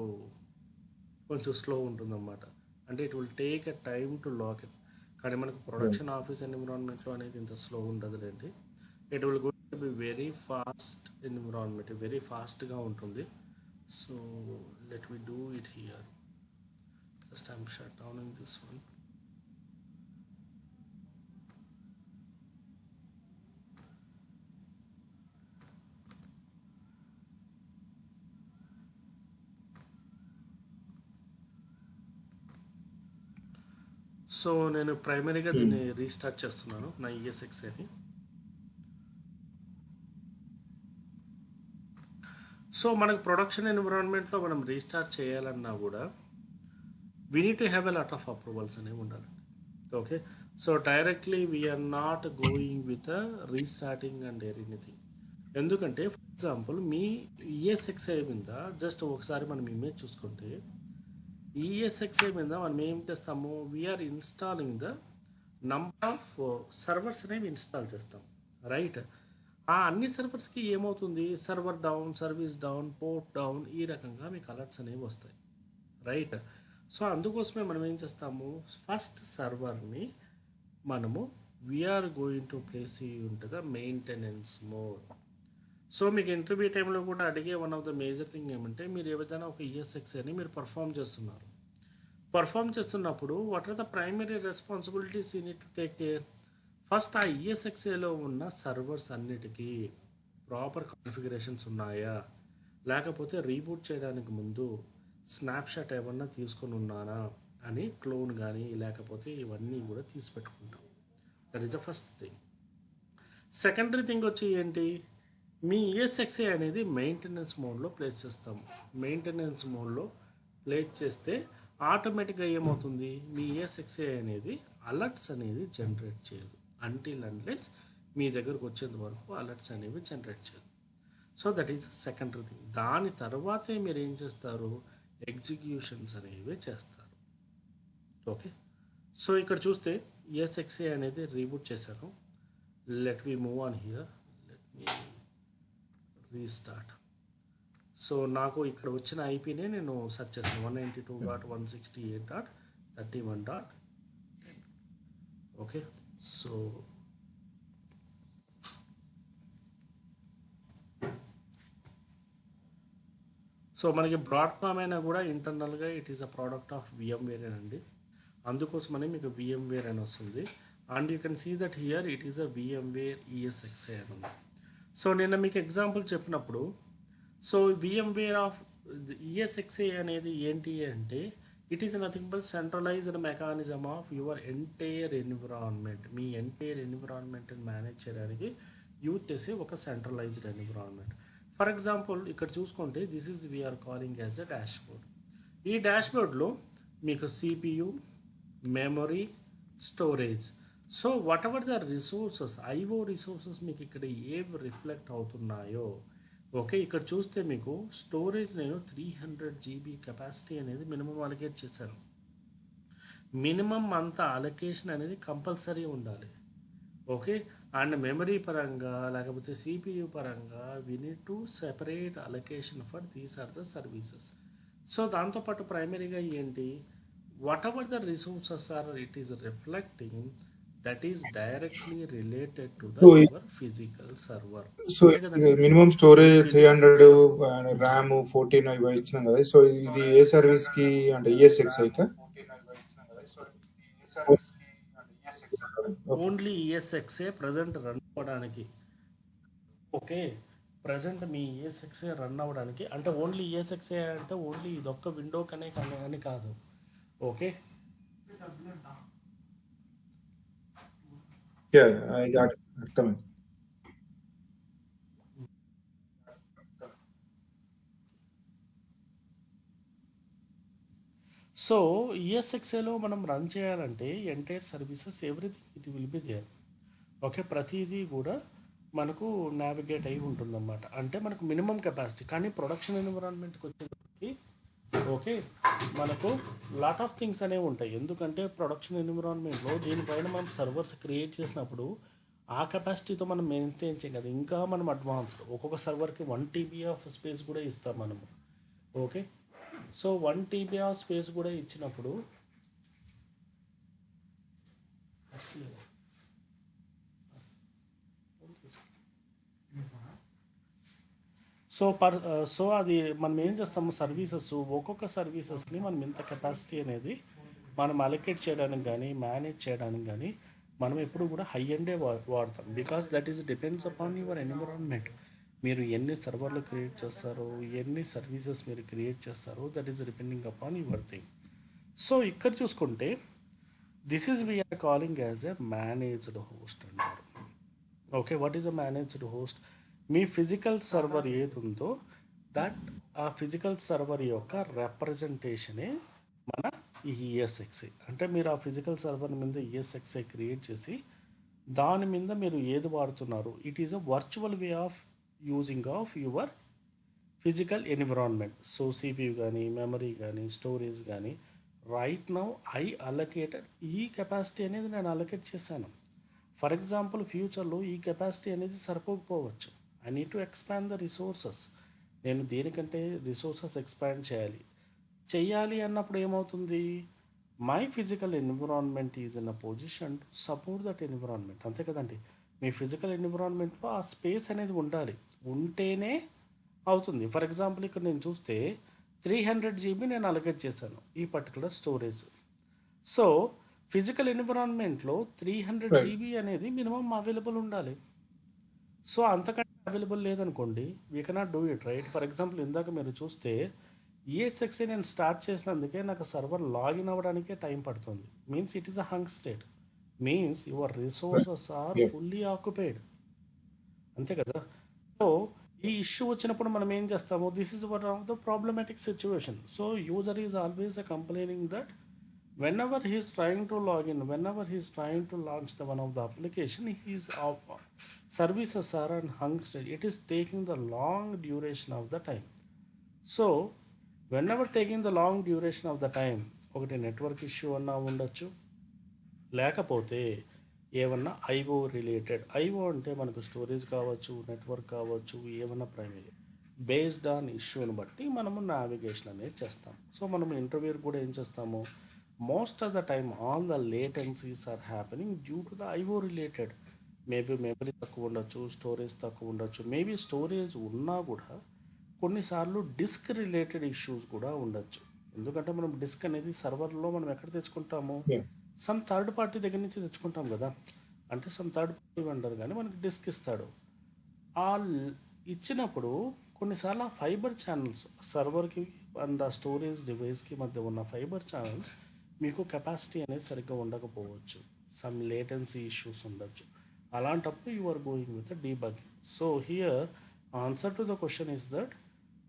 S1: కొంచెం స్లో ఉంటుందన్నమాట. అంటే it will take a time to lock it. కానీ మనకు ప్రొడక్షన్ ఆఫీస్ ఎన్విరాన్మెంట్లో అనేది ఇంత స్లో ఉండదులేండి. It will go to be very fast environment, very ఫాస్ట్గా ఉంటుంది. So let me do it here. Just I'm shut down in this one. So నేను ప్రైమరీగా దీన్ని రీస్టార్ట్ చేస్తున్నాను నా ఈఎస్ఎక్స్ని. సో మనకు ప్రొడక్షన్ ఎన్విరాన్మెంట్లో మనం రీస్టార్ట్ చేయాలన్నా కూడా we need to have a lot of approvals అనేవి ఉండాలండి. Okay, so directly we're not going with restarting and anything. ఎందుకంటే ఫర్ ఎగ్జాంపుల్ మీ ఈఎస్ఎక్స్ఐ మీద జస్ట్ ఒకసారి మనం ఇమేజ్ చూసుకుంటే ఈఎస్ఎక్స్ఐ మీద మనం ఏం చేస్తాము, we're installing the number of servers అనేవి ఇన్స్టాల్ చేస్తాం, రైట్? ఆ అన్ని సర్వర్స్కి ఏమవుతుంది, server down, service down, port down, ఈ రకంగా మీకు అలర్ట్స్ అనేవి వస్తాయి, రైట్? సో అందుకోసమే మనం ఏం చేస్తాము, ఫస్ట్ సర్వర్ని మనము వీఆర్ గోయింగ్ టు ప్లేస్ ఉంటుంది ద మెయింటెనెన్స్ మోడ్. సో మీకు ఇంటర్వ్యూ టైంలో కూడా అడిగే one of the major thing ఏమంటే, మీరు ఏదైనా ఒక ఈఎస్ఎక్స్ని మీరు పర్ఫామ్ చేస్తున్నప్పుడు what are the primary responsibilities you need to take care. First ఆ ఈఎస్ఎక్స్ఏలో ఉన్న సర్వర్స్ అన్నిటికీ ప్రాపర్ కాన్ఫిగరేషన్స్ ఉన్నాయా, లేకపోతే రీబూట్ చేయడానికి ముందు స్నాప్షాట్ ఏమన్నా తీసుకొని ఉన్నానా అని క్లోన్ కానీ లేకపోతే ఇవన్నీ కూడా తీసి పెట్టుకుంటాం. That is the first thing. Secondary thing వచ్చి ఏంటి, మీ ఈఎస్ఎక్స్ఏ అనేది మెయింటెనెన్స్ మోడ్లో ప్లేస్ చేస్తాము. మెయింటెనెన్స్ మోడ్లో ప్లేస్ చేస్తే ఆటోమేటిక్గా ఏమవుతుంది, మీ ఈఎస్ఎక్స్ఏ అనేది అలర్ట్స్ అనేది జనరేట్ చేయదు. అంటిల్ అన్లెస్ మీ దగ్గరకు వచ్చేంత వరకు అలర్ట్స్ అనేవి జనరేట్ చేయదు. So that is secondary thing. దాని తర్వాతే మీరు ఏం చేస్తారు, ఎగ్జిక్యూషన్స్ అనేవి చేస్తారు. ఓకే, సో ఇక్కడ చూస్తే ఈఎస్ఎక్స్ఏ అనేది రీబూట్ చేశాను. Let we move on here, let me restart. So నాకు ఇక్కడ వచ్చిన ఐపీనే నేను సెర్చ్ చేస్తాను, 192.168.31.10. ఓకే, సో మనకి బ్రాడ్కామ్ అయినా కూడా ఇంటర్నల్గా it is a product of VMware అండి. అందుకోసమని మీకు VMware అని వస్తుంది. And you can see that here it is a VMware ESXi అని ఉంది. సో నిన్న మీకు ఎగ్జాంపుల్ చెప్పినప్పుడు, సో VMware ఆఫ్ ESXi అనేది ఏంటి అంటే, it is nothing but centralized mechanism of your entire environment. మీ ఎంటైర్ ఎన్విరాన్మెంట్ని మేనేజ్ చేయడానికి యూజ్ చేసే ఒక సెంట్రలైజ్డ్ ఎన్విరాన్మెంట్. ఫర్ ఎగ్జాంపుల్ ఇక్కడ చూసుకుంటే this is we are calling as a dashboard. ఈ డాష్బోర్డ్లో మీకు CPU, memory, storage, so what ever the resources, IO resources మీకు ఇక్కడ ఏవి రిఫ్లెక్ట్ అవుతున్నాయో, ఓకే, ఇక్కడ చూస్తే మీకు స్టోరేజ్ నేను 300 GB కెపాసిటీ అనేది మినిమం అలొకేట్ చేశాను. మినిమం అంత అలొకేషన్ అనేది కంపల్సరీ ఉండాలి. ఓకే, అండ్ మెమరీ పరంగా లేకపోతే CPU పరంగా we need to separate allocation for these are the services. So దాంతోపాటు ప్రైమరీగా ఏంటి, what ever the resources are it is reflecting, that is directly related to the your physical server.
S2: So minimum storage 300 RAM 14 ఇవి ఇచ్చినాం కదా. So ఇది ఏ service కి అంటే ESXi కా?
S1: ఓన్లీ ESXi ప్రజెంట్ రన్ అవ్వడానికి. ఓకే, ప్రజెంట్ మీ ESXi రన్ అవ్వడానికి అంటే ఓన్లీ ESXi అంటే ఓన్లీ ఇదొక్క విండో కనే కానీ కాదు. Okay,
S2: Yeah, I got it. అర్థమైంది.
S1: సో ఈఎస్ఎక్స్ఏలో మనం రన్ చేయాలంటే entire services everything it will be there. Okay, ప్రతిదీ కూడా మనకు నావిగేట్ అయి ఉంటుందన్నమాట. అంటే మనకు మినిమం కెపాసిటీ, కానీ ప్రొడక్షన్ ఎన్విరాన్మెంట్కి వచ్చేసరికి ఓకే మనకు లాట్ ఆఫ్ థింగ్స్ అనేవి ఉంటాయి. ఎందుకంటే ప్రొడక్షన్ ఎన్విరాన్మెంట్లో దీనిపైన మనం సర్వర్స్ క్రియేట్ చేసినప్పుడు ఆ కెపాసిటీతో మనం మెయింటైన్ చేయం కదా, ఇంకా మనం అడ్వాన్స్డ్ ఒక్కొక్క సర్వర్కి 1 TB ఆఫ్ స్పేస్ కూడా ఇస్తాం మనము. Okay, so 1 TB of space కూడా ఇచ్చినప్పుడు సో అది మనం ఏం చేస్తాము, సర్వీసెస్ ఒక్కొక్క సర్వీసెస్ని మనం ఇంత కెపాసిటీ అనేది మనం అలొకేట్ చేయడానికి కానీ మేనేజ్ చేయడానికి కానీ మనం ఎప్పుడు కూడా హై ఎండే వాడతాం. Because that is depends upon your environment. మీరు ఎన్ని సర్వర్లు క్రియేట్ చేస్తారో, ఎన్ని సర్వీసెస్ మీరు క్రియేట్ చేస్తారో, that is depending upon your thing. So ఇక్కడ చూసుకుంటే this is we are calling as a managed host అంటారు. Okay, what is a managed host? మీ ఫిజికల్ సర్వర్ ఏది ఉందో దట్ ఆ ఫిజికల్ సర్వర్ యొక్క రిప్రజెంటేషనే మన ఈ ఈఎస్ఎక్స్ఐ. అంటే మీరు ఆ ఫిజికల్ సర్వర్ మీద ఈఎస్ఎక్స్ఐ క్రియేట్ చేసి దాని మీద మీరు ఏది వాడుతున్నారు, it is a virtual way of using of your physical environment. So CPU కానీ, మెమరీ కానీ, స్టోరేజ్ కానీ, రైట్ నౌ ఐ అలొకేటెడ్ ఈ కెపాసిటీ అనేది నేను అలొకేట్ చేశాను. ఫర్ ఎగ్జాంపుల్ ఫ్యూచర్లో ఈ కెపాసిటీ అనేది సరిపోకపోవచ్చు. I need to expand the resources. నేను దేనికంటే రిసోర్సెస్ ఎక్స్పాండ్ చేయాలి అన్నప్పుడు ఏమవుతుంది, my physical environment is in a position to support that environment. అంతే కదండి, మీ ఫిజికల్ ఎన్విరాన్మెంట్లో ఆ స్పేస్ అనేది ఉండాలి, ఉంటేనే అవుతుంది. ఫర్ ఎగ్జాంపుల్ ఇక్కడ నేను చూస్తే 300 GB నేను అలొకేట్ చేశాను ఈ పర్టికులర్ స్టోరేజ్. సో ఫిజికల్ ఎన్విరాన్మెంట్లో 300 GB అనేది మినిమం అవైలబుల్ ఉండాలి. సో అంతకంటే అవైలబుల్ లేదనుకోండి, we cannot do it, right? For example ఇందాక మీరు చూస్తే ఈఎస్ఎక్స్ఐ నేను స్టార్ట్ చేసినందుకే నాకు సర్వర్ లాగిన్ అవ్వడానికే టైం పడుతుంది. Means it is a hung state, means your resources are fully occupied. అంతే కదా. సో ఈ ఇష్యూ వచ్చినప్పుడు మనం ఏం చేస్తాము, this is one of the problematic situation. So user is always complaining that whenever he is trying to log in, whenever he is trying to launch the one of the application, his services are on hung state. It is taking the long duration of the time. So whenever taking the long duration of the time, ఒకటి network issue అన్నా ఉండొచ్చు, లేకపోతే ఏమన్నా IO related. IO అంటే మనకు storage కావచ్చు, network కావచ్చు, ఏమన్నా ప్రైమరీ బేస్డ్ ఆన్ ఇష్యూని బట్టి మనము నావిగేషన్ అనేది చేస్తాం. సో మనం ఇంటర్వ్యూ కూడా ఏం చేస్తాము, most of the time all the latencies are happening due to the IO related. Maybe memory తక్కువ ఉండొచ్చు, స్టోరేజ్ తక్కువ ఉండొచ్చు, మేబీ స్టోరేజ్ ఉన్నా కూడా కొన్నిసార్లు డిస్క్ రిలేటెడ్ ఇష్యూస్ కూడా ఉండొచ్చు. ఎందుకంటే మనం డిస్క్ అనేది సర్వర్లో మనం ఎక్కడ తెచ్చుకుంటాము, సమ్ థర్డ్ పార్టీ దగ్గర నుంచి తెచ్చుకుంటాం కదా. అంటే సమ్ థర్డ్ పార్టీ వెండర్ కానీ మనకి డిస్క్ ఇస్తాడు. ఆ ఇచ్చినప్పుడు కొన్నిసార్లు ఆ ఫైబర్ ఛానల్స్ సర్వర్కి అండ్ ఆ స్టోరేజ్ డివైస్కి మధ్య ఉన్న ఫైబర్ ఛానల్స్ మీకు కెపాసిటీ అనేది సరిగ్గా ఉండకపోవచ్చు, సమ్ లేటెన్సీ ఇష్యూస్ ఉండొచ్చు. అలాంటప్పుడు you are going with debugging. So here answer to the question is that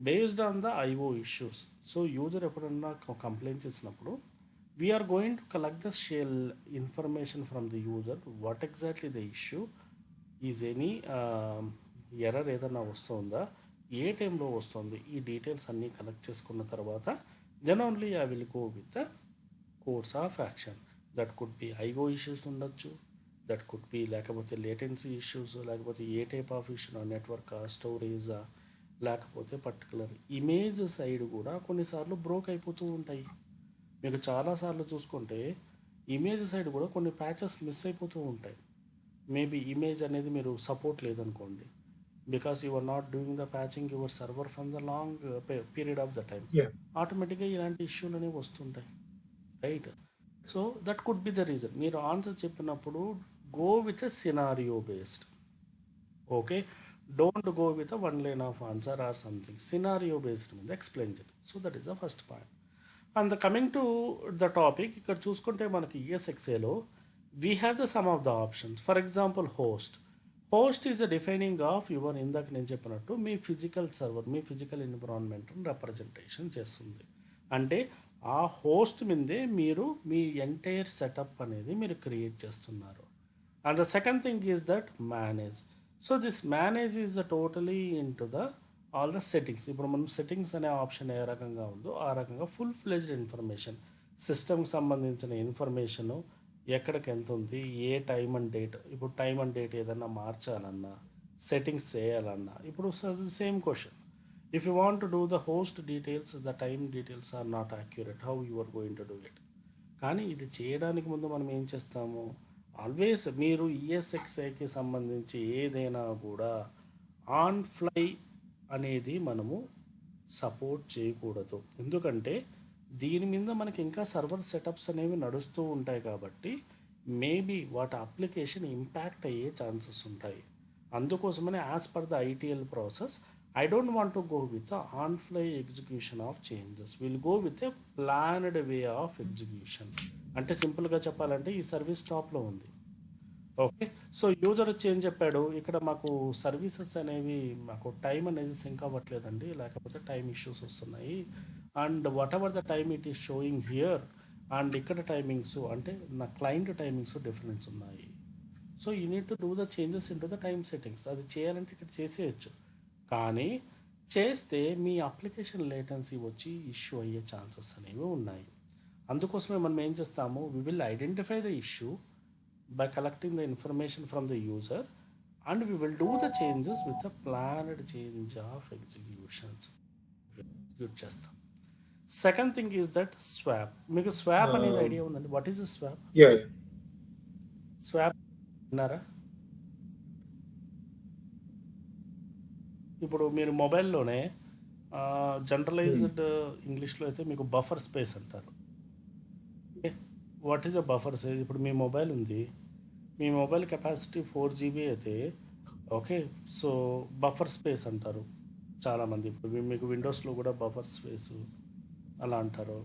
S1: based on the IO issues. So user ఎప్పుడన్నా కంప్లైంట్ చేసినప్పుడు we're going to collect the shell information from the user, what exactly the issue is, any error ఏదైనా వస్తుందా, ఏ టైంలో వస్తుంది, ఈ details అన్నీ collect చేసుకున్న తర్వాత then only I will go with the course of action. That could be IO issues ఉండొచ్చు, that could be లేకపోతే లేటెన్సీ ఇష్యూస్, లేకపోతే ఏ టైప్ ఆఫ్ ఇష్యూ, నెట్వర్కా, స్టోరేజా, లేకపోతే పర్టికులర్ ఇమేజ్ సైడ్ కూడా కొన్నిసార్లు బ్రోక్ అయిపోతూ ఉంటాయి. మీకు చాలాసార్లు చూసుకుంటే ఇమేజ్ సైడ్ కూడా కొన్ని ప్యాచెస్ మిస్ అయిపోతూ ఉంటాయి. మేబీ ఇమేజ్ అనేది మీరు సపోర్ట్ లేదనుకోండి, because you are not doing the patching your server from the long period of the time, ఆటోమేటిక్గా ఇలాంటి ఇష్యూలు అనేవి వస్తుంటాయి, right? So that could be the reason. మీరు ఆన్సర్ చెప్పినప్పుడు go with a scenario based. Okay, don't go with a one line of answer or something. Scenario based మీద explain చేయండి. So that is the first point. And coming to the topic, ఇక్కడ చూసుకుంటే మనకి ఈఎస్ఎక్స్ఏలో we have the some of the options. For example host is a defining of your, ఇందాక నేను చెప్పినట్టు మీ physical server, మీ ఫిజికల్ ఎన్విరాన్మెంట్ని రిప్రజెంటేషన్ చేస్తుంది. అంటే ఆ హోస్ట్ మీదే మీరు మీ ఎంటైర్ సెటప్ అనేది మీరు క్రియేట్ చేస్తున్నారు. And the second thing is that manage. So this manage is the totally in to the all the settings. ఇప్పుడు మనం సెట్టింగ్స్ అనే ఆప్షన్ ఏ రకంగా ఉందో ఆ రకంగా ఫుల్ ఫ్లెజ్డ్ ఇన్ఫర్మేషన్, సిస్టమ్కి సంబంధించిన ఇన్ఫర్మేషను, ఎక్కడికి ఎంత ఉంది, ఏ టైం అండ్ డేట్. ఇప్పుడు టైం అండ్ డేట్ ఏదన్నా మార్చాలన్నా, సెట్టింగ్స్ చేయాలన్నా, ఇప్పుడు same question, if you want to do the host details, the time details are not accurate, how you are going to do it. కానీ ఇది చేయడానికి ముందు మనం ఏం చేస్తాము, ఆల్వేస్ మీరు ఈఎస్ఎక్స్ఐకి సంబంధించి ఏదైనా కూడా ఆన్ ఫ్లై అనేది మనము సపోర్ట్ చేయకూడదు. ఎందుకంటే దీని మీద మనకి ఇంకా సర్వర్ సెటప్స్ అనేవి నడుస్తూ ఉంటాయి కాబట్టి మేబీ వాటి అప్లికేషన్ ఇంపాక్ట్ అయ్యే ఛాన్సెస్ ఉంటాయి. అందుకోసమని as per the ITL process I don't want to go with the on-fly execution of changes. We'll go with a planned way of execution. అంటే సింపుల్గా చెప్పాలంటే ఈ సర్వీస్ టాప్లో ఉంది. ఓకే, సో యూజర్ వచ్చి ఏం చెప్పాడు, ఇక్కడ మాకు సర్వీసెస్ అనేవి మాకు టైం అనేది సింక్ అవ్వట్లేదండి, లేకపోతే టైం ఇష్యూస్ వస్తున్నాయి, and what ever the time it is showing here and ఇక్కడ టైమింగ్స్ అంటే నా క్లయింట్ టైమింగ్స్ డిఫరెన్స్ ఉన్నాయి. So you need to do the changes in to the time settings. అది చేయాలంటే ఇక్కడ చేసేయచ్చు, కానీ చేస్తే మీ అప్లికేషన్ లేటెన్సీ వచ్చి ఇష్యూ అయ్యే ఛాన్సెస్ అనేవి ఉన్నాయి. అందుకోసమే మనం ఏం చేస్తాము, we will identify the issue by collecting the information from the user and we will do the changes with the planned change of executions execute చేస్తాం. Second thing is that swap. మీకు swap అనేది idea ఉందండి? What is the swap? Swap విన్నారా? ఇప్పుడు మీరు మొబైల్లోనే generalized ఇంగ్లీష్లో అయితే మీకు బఫర్ స్పేస్ అంటారు. What is a buffer space? ఇప్పుడు మీ మొబైల్ ఉంది, మీ మొబైల్ కెపాసిటీ 4GB అయితే ఓకే, సో బఫర్ స్పేస్ అంటారు చాలామంది. ఇప్పుడు మీకు విండోస్లో కూడా బఫర్ స్పేస్ అలా అంటారు,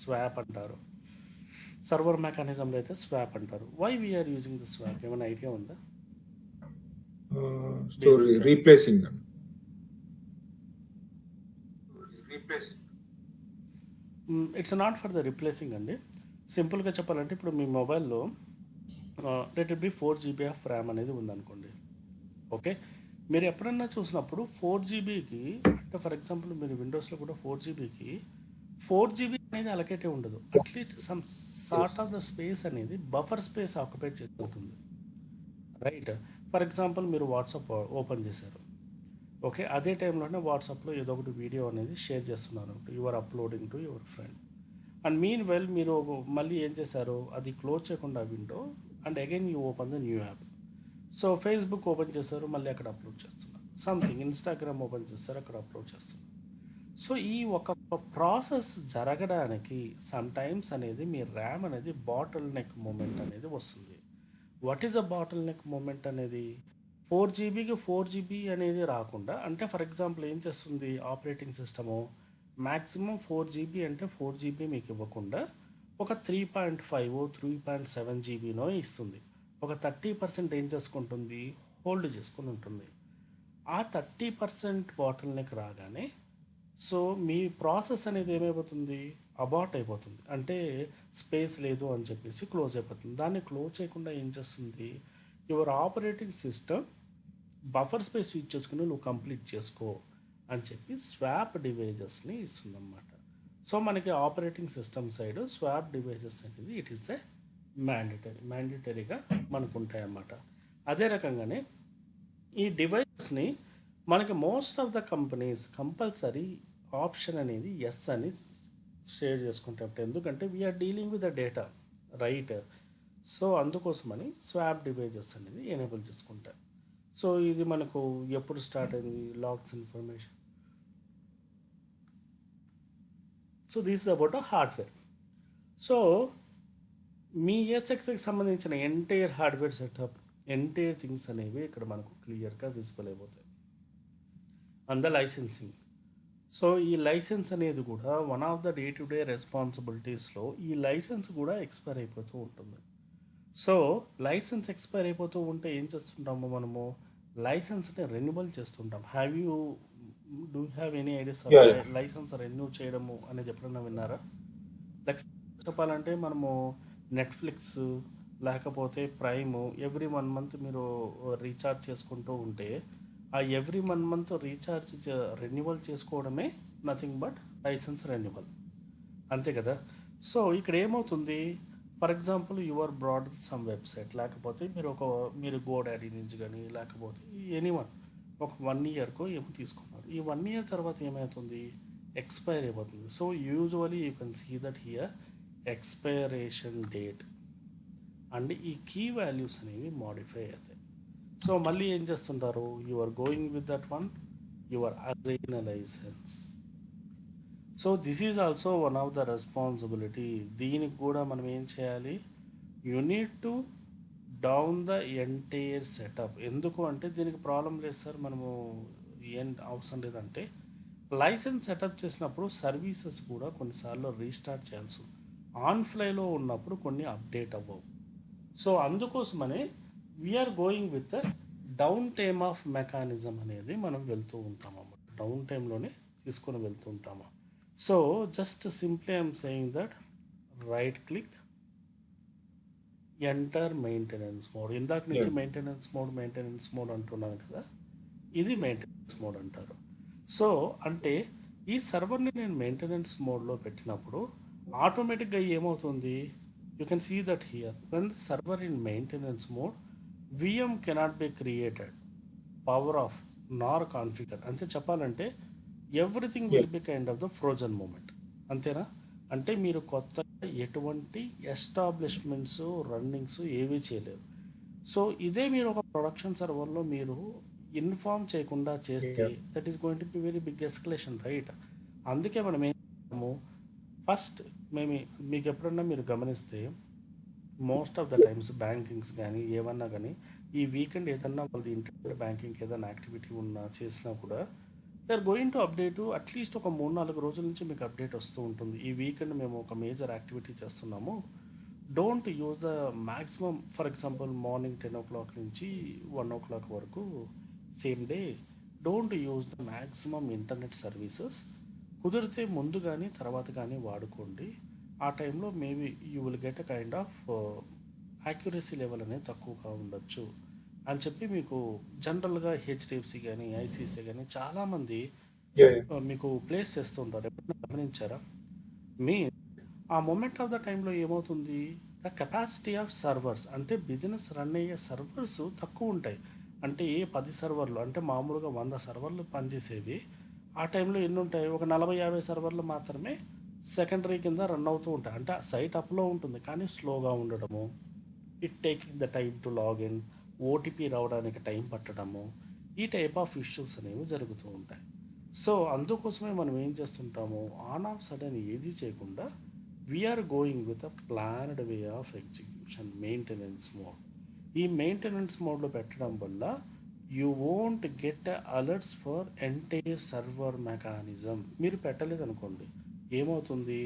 S1: స్వాప్ అంటారు. సర్వర్ మెకానిజంలో అయితే స్వాప్ అంటారు. Why we are using the swap? ఏమైనా ఐడియా ఉందా?
S2: Replacing.
S1: It's not for the replacing అండి. సింపుల్గా చెప్పాలంటే ఇప్పుడు మీ మొబైల్లో let it be 4GB of RAM అనేది ఉందనుకోండి. ఓకే, మీరు ఎప్పుడన్నా చూసినప్పుడు 4GBకి అంటే ఫర్ ఎగ్జాంపుల్ మీరు విండోస్లో కూడా 4GBకి 4GB అనేది అలకేటే ఉండదు. At least some sort of the space అనేది బఫర్ స్పేస్ ఆక్యుపేట్ చేసుకుంటుంది, రైట్? ఫర్ ఎగ్జాంపుల్ మీరు వాట్సాప్ ఓపెన్ చేశారు, ఓకే, అదే టైంలోనే వాట్సాప్లో ఏదో ఒకటి వీడియో అనేది షేర్ చేస్తున్నారు, your uploading to your friend. And mean well మీరు మళ్ళీ ఏం చేశారు, అది క్లోజ్ చేయకుండా window and again you open the new app. So Facebook open చేశారు, మళ్ళీ అక్కడ అప్లోడ్ చేస్తున్నారు. సంథింగ్ ఇన్స్టాగ్రామ్ ఓపెన్ చేస్తారు, అక్కడ అప్లోడ్ చేస్తున్నారు. సో ఈ ఒక ప్రాసెస్ జరగడానికి సమ్ టైమ్స్ అనేది మీ ర్యామ్ అనేది బాటిల్ నెక్ మూమెంట్ అనేది వస్తుంది. What is a bottleneck moment అనేది? 4GBకి 4GB అనేది రాకుండా, అంటే ఫర్ ఎగ్జాంపుల్ ఏం చేస్తుంది ఆపరేటింగ్ సిస్టము, మ్యాక్సిమం 4GB అంటే 4GB మీకు ఇవ్వకుండా ఒక 3.5 3.7GBనో ఇస్తుంది. ఒక 30% ఏం చేసుకుంటుంది, హోల్డ్ చేసుకుని ఉంటుంది. ఆ 30% బాటిల్ నెక్ రాగానే సో మీ ప్రాసెస్ అనేది ఏమైపోతుంది, అబార్ట్ అయిపోతుంది. అంటే స్పేస్ లేదు అని చెప్పేసి క్లోజ్ అయిపోతుంది. దాన్ని క్లోజ్ చేయకుండా ఏం చేస్తుంది, your operating system buffer space use చేసుకుని నువ్వు కంప్లీట్ చేసుకో అని చెప్పి స్వాప్ డివైజెస్ని ఇస్తుందన్నమాట. సో మనకి operating system side swap devices అనేది ఇట్ ఈస్ ఎ మ్యాండేటరీగా మనకు ఉంటాయన్నమాట. అదే రకంగానే ఈ డివైజెస్ని మనకి most of the companies compulsory option అనేది ఎస్ అని షేర్ చేసుకుంటాం. ఎందుకంటే we are dealing with the data, right? So అందుకోసమని స్వాప్ డివైజెస్ అనేది ఎనేబుల్ చేసుకుంటాం. సో ఇది మనకు ఎప్పుడు స్టార్ట్ అయింది, logs information. So this is about a hardware. So మీ ESXకి సంబంధించిన entire hardware setup, entire things అనేవి ఇక్కడ మనకు క్లియర్గా విజిబుల్ అయిపోతాయి. And the licensing. సో ఈ లైసెన్స్ అనేది కూడా one of the day to day రెస్పాన్సిబిలిటీస్లో ఈ లైసెన్స్ కూడా ఎక్స్పైర్ అయిపోతూ ఉంటుంది. సో లైసెన్స్ ఎక్స్పైర్ అయిపోతూ ఉంటే ఏం చేస్తుంటాము మనము, లైసెన్స్ని రెన్యువల్ చేస్తుంటాం. Do have any ideas licence renew చేయడము అనేది ఎప్పుడైనా విన్నారా? లైక్ చెప్పాలంటే మనము నెట్ఫ్లిక్స్ లేకపోతే ప్రైమ్ ఎవ్రీ 1 మంత్ మీరు రీఛార్జ్ చేసుకుంటూ ఉంటే ఆ ఎవ్రీ 1 మంత్ రీఛార్జ్ రెన్యువల్ చేసుకోవడమే నథింగ్ బట్ లైసెన్స్ రెన్యువల్, అంతే కదా. సో ఇక్కడ ఏమవుతుంది, for example your brand some website, లేకపోతే మీరు గోడాడీ నుంచి కానీ లేకపోతే ఎనీవన్ ఒక 1 ఇయర్కో ఏమో తీసుకున్నారు. ఈ 1 ఇయర్ తర్వాత ఏమవుతుంది, ఎక్స్పైర్ అయిపోతుంది. So usually you can see that here expiration date and ఈ కీ వాల్యూస్ అనేవి మోడిఫై అవుతాయి. సో మళ్ళీ ఏం చేస్తుంటారు, you are going with that one, you are assign a licence. So this is also one of the responsibility. దీనికి కూడా మనం ఏం చేయాలి, you need to down the entire setup. ఎందుకు అంటే దీనికి ప్రాబ్లం లేదు సార్, మనము ఏం అవసరం లేదంటే లైసెన్స్ సెటప్ చేసినప్పుడు సర్వీసెస్ కూడా కొన్నిసార్లు రీస్టార్ట్ చేయాల్సి, ఆన్ ఫ్లైలో ఉన్నప్పుడు కొన్ని అప్డేట్ అవ్వవు. సో అందుకోసమనే we are going with down time of mechanism అనేది మనం వెళ్తూ ఉంటాము అన్నమాట. డౌన్ టైంలోనే తీసుకొని వెళ్తూ ఉంటాము. So just simply I'm saying that right click enter maintenance mode. ఇందాక నుంచి మెయింటెనెన్స్ మోడ్ అంటున్నాను కదా, ఇది మెయింటెనెన్స్ మోడ్ అంటారు. సో అంటే ఈ సర్వర్ని నేను మెయింటెనెన్స్ మోడ్లో పెట్టినప్పుడు ఆటోమేటిక్గా ఏమవుతుంది, you can see that here when the server in maintenance mode VM cannot be created, power off nor configure. అంతే చెప్పాలంటే everything will be kind of the frozen moment, అంతేనా. అంటే మీరు కొత్తగా ఎటువంటి ఎస్టాబ్లిష్మెంట్స్ రన్నింగ్స్ ఏవీ చేయలేరు. సో ఇదే మీరు ఒక ప్రొడక్షన్ సర్వర్లో మీరు ఇన్ఫార్మ్ చేయకుండా చేస్తే that is going to be very big escalation, right. అందుకే మనం ఏం చేస్తాము, ఫస్ట్ మీకు ఎప్పుడన్నా మీరు గమనిస్తే most of the times bankings కానీ ఏమన్నా కానీ ఈ వీకెండ్ ఏదన్నా వాళ్ళది ఇంటర్నెట్ బ్యాంకింగ్ ఏదైనా యాక్టివిటీ ఉన్నా చేసినా కూడా they are going to update. At least ఒక 3-4 రోజుల నుంచి మీకు అప్డేట్ వస్తూ ఉంటుంది. ఈ వీకెండ్ మేము ఒక మేజర్ యాక్టివిటీ చేస్తున్నాము, don't use the maximum. For example morning 10 o'clock నుంచి 1 o'clock వరకు same day, don't use the maximum internet services. కుదిరితే ముందు కానీ తర్వాత కానీ వాడుకోండి. ఆ టైంలో maybe you will get a kind of accuracy level అనేది తక్కువగా ఉండొచ్చు అని చెప్పి మీకు జనరల్గా హెచ్డిఎఫ్సి కానీ ఐసిఐసిఐ కానీ చాలామంది మీకు ప్లేస్ చేస్తుంటారు. ఎప్పుడైనా గమనించారా? ఆ మూమెంట్ ఆఫ్ ద టైంలో ఏమవుతుంది, ద కెపాసిటీ ఆఫ్ సర్వర్స్ అంటే బిజినెస్ రన్ అయ్యే సర్వర్స్ తక్కువ ఉంటాయి. అంటే 10 సర్వర్లు అంటే మామూలుగా 100 సర్వర్లు పనిచేసేవి ఆ టైంలో ఎన్ని ఉంటాయి, ఒక 40-50 సర్వర్లు మాత్రమే సెకండరీ కింద రన్ అవుతూ ఉంటాయి. అంటే సైట్ అప్లో ఉంటుంది కానీ స్లోగా ఉండడము, it taking the time to login, OTP రావడానికి టైం పట్టడము, ఈ టైప్ ఆఫ్ ఇష్యూస్ అనేవి జరుగుతూ ఉంటాయి. సో అందుకోసమే మనం ఏం చేస్తుంటాము, ఆన్ ఆఫ్ సడన్ ఏది చేయకుండా we are going with a planned way of execution, maintenance mode. ఈ మెయింటెనెన్స్ మోడ్లో పెట్టడం వల్ల you won't get alerts for entire server mechanism. మీరు పెట్టలేదు అనుకోండి ఏమవుతుంది,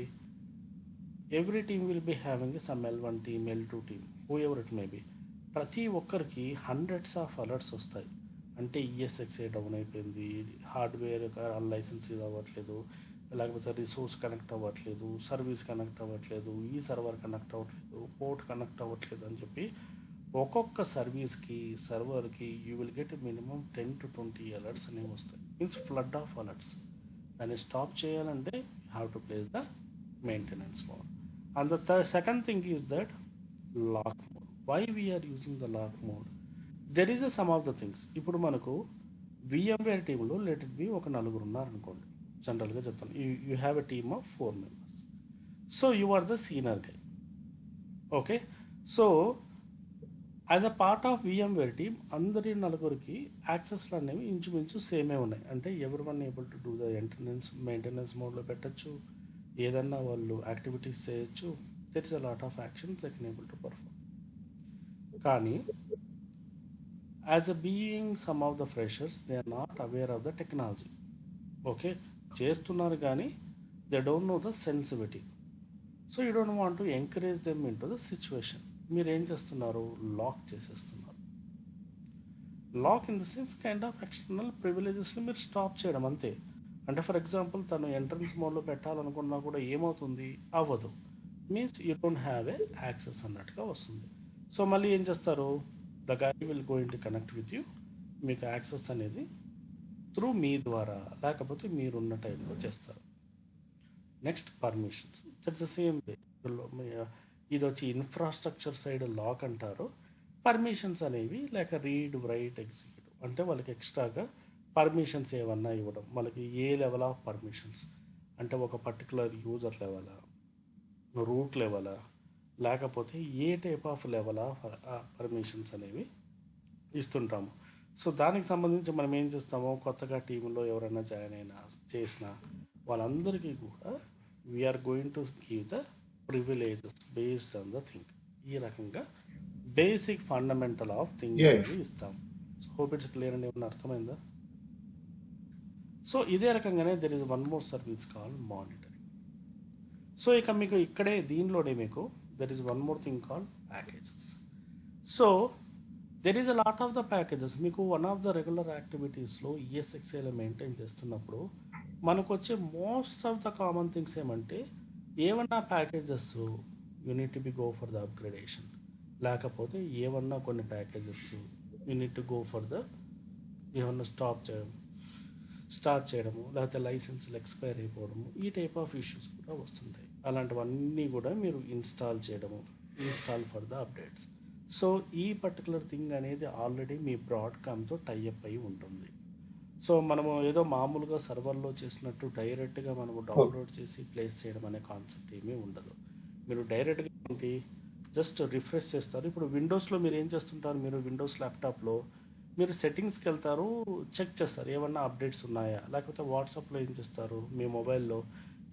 S1: every team will be having some L1 team, L2 team, whoever it may be. ప్రతి ఒక్కరికి హండ్రెడ్స్ ఆఫ్ అలర్ట్స్ వస్తాయి. అంటే ESXi డౌన్ అయిపోయింది, హార్డ్వేర్ లైసెన్స్ ఇది అవ్వట్లేదు, లేకపోతే రిసోర్స్ కనెక్ట్ అవ్వట్లేదు, సర్వీస్ కనెక్ట్ అవ్వట్లేదు, ఈ సర్వర్ కనెక్ట్ అవ్వట్లేదు, పోర్ట్ కనెక్ట్ అవ్వట్లేదు అని చెప్పి ఒక్కొక్క సర్వర్కి you will get minimum 10 to 20 alerts అనేవి వస్తాయి. Means flood of alerts. దాన్ని స్టాప్ చేయాలంటే you have to place the maintenance mode. And the second thing is that lock mode. Why we are using the lock mode, there is a some of the things. ఇప్పుడు మనకు VMware టీంలో let it B ఒక 4 ఉన్నారనుకోండి, జనరల్గా చెప్తాను, you have a team of 4 members. So you are the senior guy, okay. So as a part of VMware team అందరి 4కి యాక్సెస్లు అనేవి ఇంచుమించు సేమే ఉన్నాయి. అంటే ఎవరి one able to do the maintenance మోడ్లో పెట్టచ్చు, ఏదన్నా వాళ్ళు యాక్టివిటీస్ చేయొచ్చు, there is a lot of actions they can able to perform. కానీ as a being some of the freshers they are not aware of the technology, okay. చేస్తున్నారు కానీ they don't know the sensitivity. So you don't want to encourage them in to the situation. మీరు ఏం చేస్తున్నారు, lock చేసేస్తున్నారు. Lock in the sense kind of external ప్రివిలేజెస్ని మీరు stop చేయడం అంతే. అంటే ఫర్ ఎగ్జాంపుల్ తను ఎంట్రన్స్ మోడ్లో పెట్టాలనుకున్నా కూడా ఏమవుతుంది, అవ్వదు. Means you don't have a access అన్నట్టుగా వస్తుంది. సో మళ్ళీ ఏం చేస్తారు, the guy will going to connect with you, మీకు యాక్సెస్ అనేది త్రూ మీ ద్వారా లేకపోతే మీరున్న టైంలో చేస్తారు. Next permissions, that's the same వే. ఇది వచ్చి ఇన్ఫ్రాస్ట్రక్చర్ సైడ్ లాక్ అంటారు. పర్మిషన్స్ అనేవి లేక రీడ్ రైట్ ఎగ్జిక్యూటివ్ అంటే వాళ్ళకి ఎక్స్ట్రాగా పర్మిషన్స్ ఏమన్నా ఇవ్వడం. వాళ్ళకి ఏ లెవెల్ ఆఫ్ పర్మిషన్స్ అంటే ఒక పర్టికులర్ యూజర్ లెవెలా, రూట్ లెవెలా, లేకపోతే ఏ type of level of permissions అనేవి ఇస్తుంటాము. సో దానికి సంబంధించి మనం ఏం చేస్తామో, కొత్తగా టీంలో ఎవరైనా జాయిన్ అయినా చేసినా వాళ్ళందరికీ కూడా we are going to give the privileges based on the thing. ఈ రకంగా బేసిక్ ఫండమెంటల్ ఆఫ్ థింగ్ అనేది ఇస్తాం. సో హోప్ ఇట్స్ క్లియర్ అండి, ఏమన్నా అర్థమైందా? సో ఇదే రకంగానే there is one more service call monitoring. So ఇక మీకు ఇక్కడే దీనిలోనే మీకు there is one more thing call packages. So there is a lot of the packages. మీకు వన్ ఆఫ్ ద రెగ్యులర్ యాక్టివిటీస్లో ఈఎస్ఎక్స్ఏలో మెయింటైన్ చేస్తున్నప్పుడు మనకు వచ్చే most of the common things ఏమంటే, ఏమన్నా packages unit to be go for the upgradation, లేకపోతే ఏమన్నా కొన్ని packages unit to go for the ఏమన్నా స్టార్ట్ చేయడము, లేకపోతే లైసెన్స్లు ఎక్స్పైర్ అయిపోవడము, ఈ టైప్ ఆఫ్ ఇష్యూస్ కూడా వస్తుంటాయి. అలాంటివన్నీ కూడా మీరు ఇన్స్టాల్ చేయడము, install for the updates. So ఈ పర్టికులర్ థింగ్ అనేది ఆల్రెడీ మీ బ్రాడ్కామ్తో టైఅప్ అయి ఉంటుంది. సో మనము ఏదో మామూలుగా సర్వర్లో చేసినట్టు డైరెక్ట్గా మనము డౌన్లోడ్ చేసి ప్లేస్ చేయడం అనే కాన్సెప్ట్ ఏమీ ఉండదు. మీరు డైరెక్ట్గా ఏంటి జస్ట్ రిఫ్రెష్ చేస్తారు. ఇప్పుడు విండోస్లో మీరు ఏం చేస్తుంటారు, మీరు విండోస్ ల్యాప్టాప్లో మీరు సెట్టింగ్స్కి వెళ్తారు, చెక్ చేస్తారు ఏమన్నా అప్డేట్స్ ఉన్నాయా, లేకపోతే వాట్సాప్లో ఏం చేస్తారు, మీ మొబైల్లో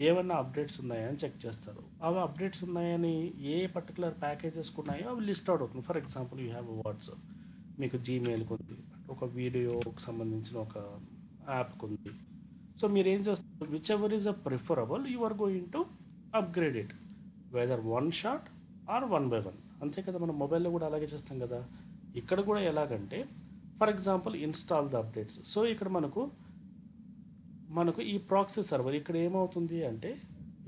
S1: ఏమన్నా అప్డేట్స్ ఉన్నాయా అని చెక్ చేస్తారు. అవి అప్డేట్స్ ఉన్నాయని ఏ పర్టికులర్ ప్యాకేజెస్కి ఉన్నాయో అవి లిస్ట్ అవుట్ అవుతుంది. For example you have WhatsApp, మీకు జీమెయిల్కి ఉంది, ఒక వీడియోకి సంబంధించిన ఒక యాప్కి ఉంది. సో మీరు ఏం చేస్తారు, whichever is a preferable you are going to upgrade it, whether one shot or one by one. అంతే కదా, మనం మొబైల్లో కూడా అలాగే చేస్తాం కదా. ఇక్కడ కూడా ఎలాగంటే for example install the updates. So ఇక్కడ మనకు ఈ ప్రాక్సీ సర్వర్ ఇక్కడ ఏమవుతుంది అంటే,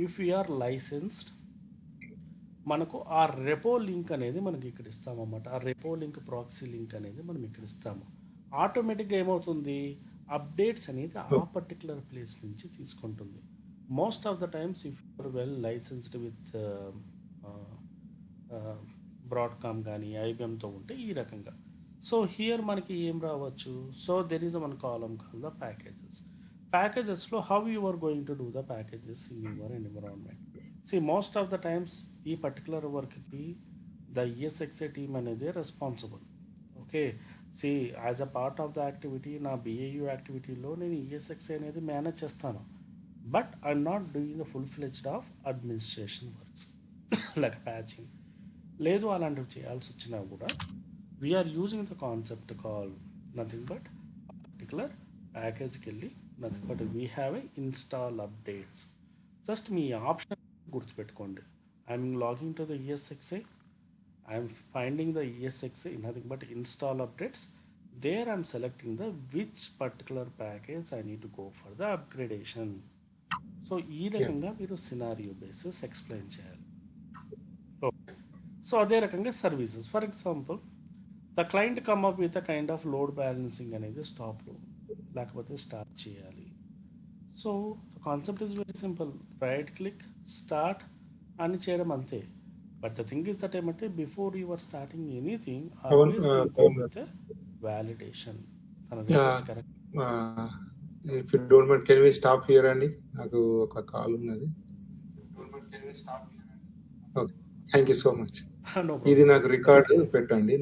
S1: ఇఫ్ యు ఆర్ లైసెన్స్డ్ మనకు ఆ రెపో లింక్ అనేది మనకి ఇక్కడ ఇస్తామన్నమాట. ఆ రెపో లింక్ ప్రాక్సీ లింక్ అనేది మనం ఇక్కడ ఇస్తాము. ఆటోమేటిక్గా ఏమవుతుంది, అప్డేట్స్ అనేది ఆ పర్టికులర్ ప్లేస్ నుంచి తీసుకుంటుంది. Most of the times if you are well licensed with Broadcom కానీ ఐబిఎంతో ఉంటే ఈ రకంగా. సో హియర్ మనకి ఏం రావచ్చు, so there is one column call the packages. ప్యాకేజెస్లో how you are going to do the packages in your environment. See most of the times ఈ పర్టికులర్ వర్క్కి ద ఈఎస్ఎక్స్ఏ టీమ్ అనేది responsible. Okay, see as a part of the activity, నా BAU యాక్టివిటీలో నేను ESXi అనేది manage చేస్తాను, but I'm not doing the full fledged of administration works like patching. లేదు అలాంటివి చేయాల్సి వచ్చినా కూడా we are using the concept call nothing but particular ప్యాకేజ్కి వెళ్ళి nothing but we have a install updates. Just మీ ఆప్షన్ గుర్తుపెట్టుకోండి, I'm logging to the ESXi, I'm finding the ESXi nothing but install updates. There I'm selecting the which particular package I need to go for the upgradation. So ఈ రకంగా మీరు scenario basis explain చేయాలి. Okay, so అదే రకంగా services. For example the client come up with a kind of load balancing అనేది స్టాప్లో లేకపోతే start చేయాలి. So the concept is very simple, right click start అని చేయడం అంతే. But the thing is that ఏమంటే before you are starting anything validation. Correct.
S2: If you don't mind can we stop here అండి, నాకు ఒక కాల్ ఉన్నది. Okay, thank you so much. ఇది నాకు రికార్డ్ పెట్టండి.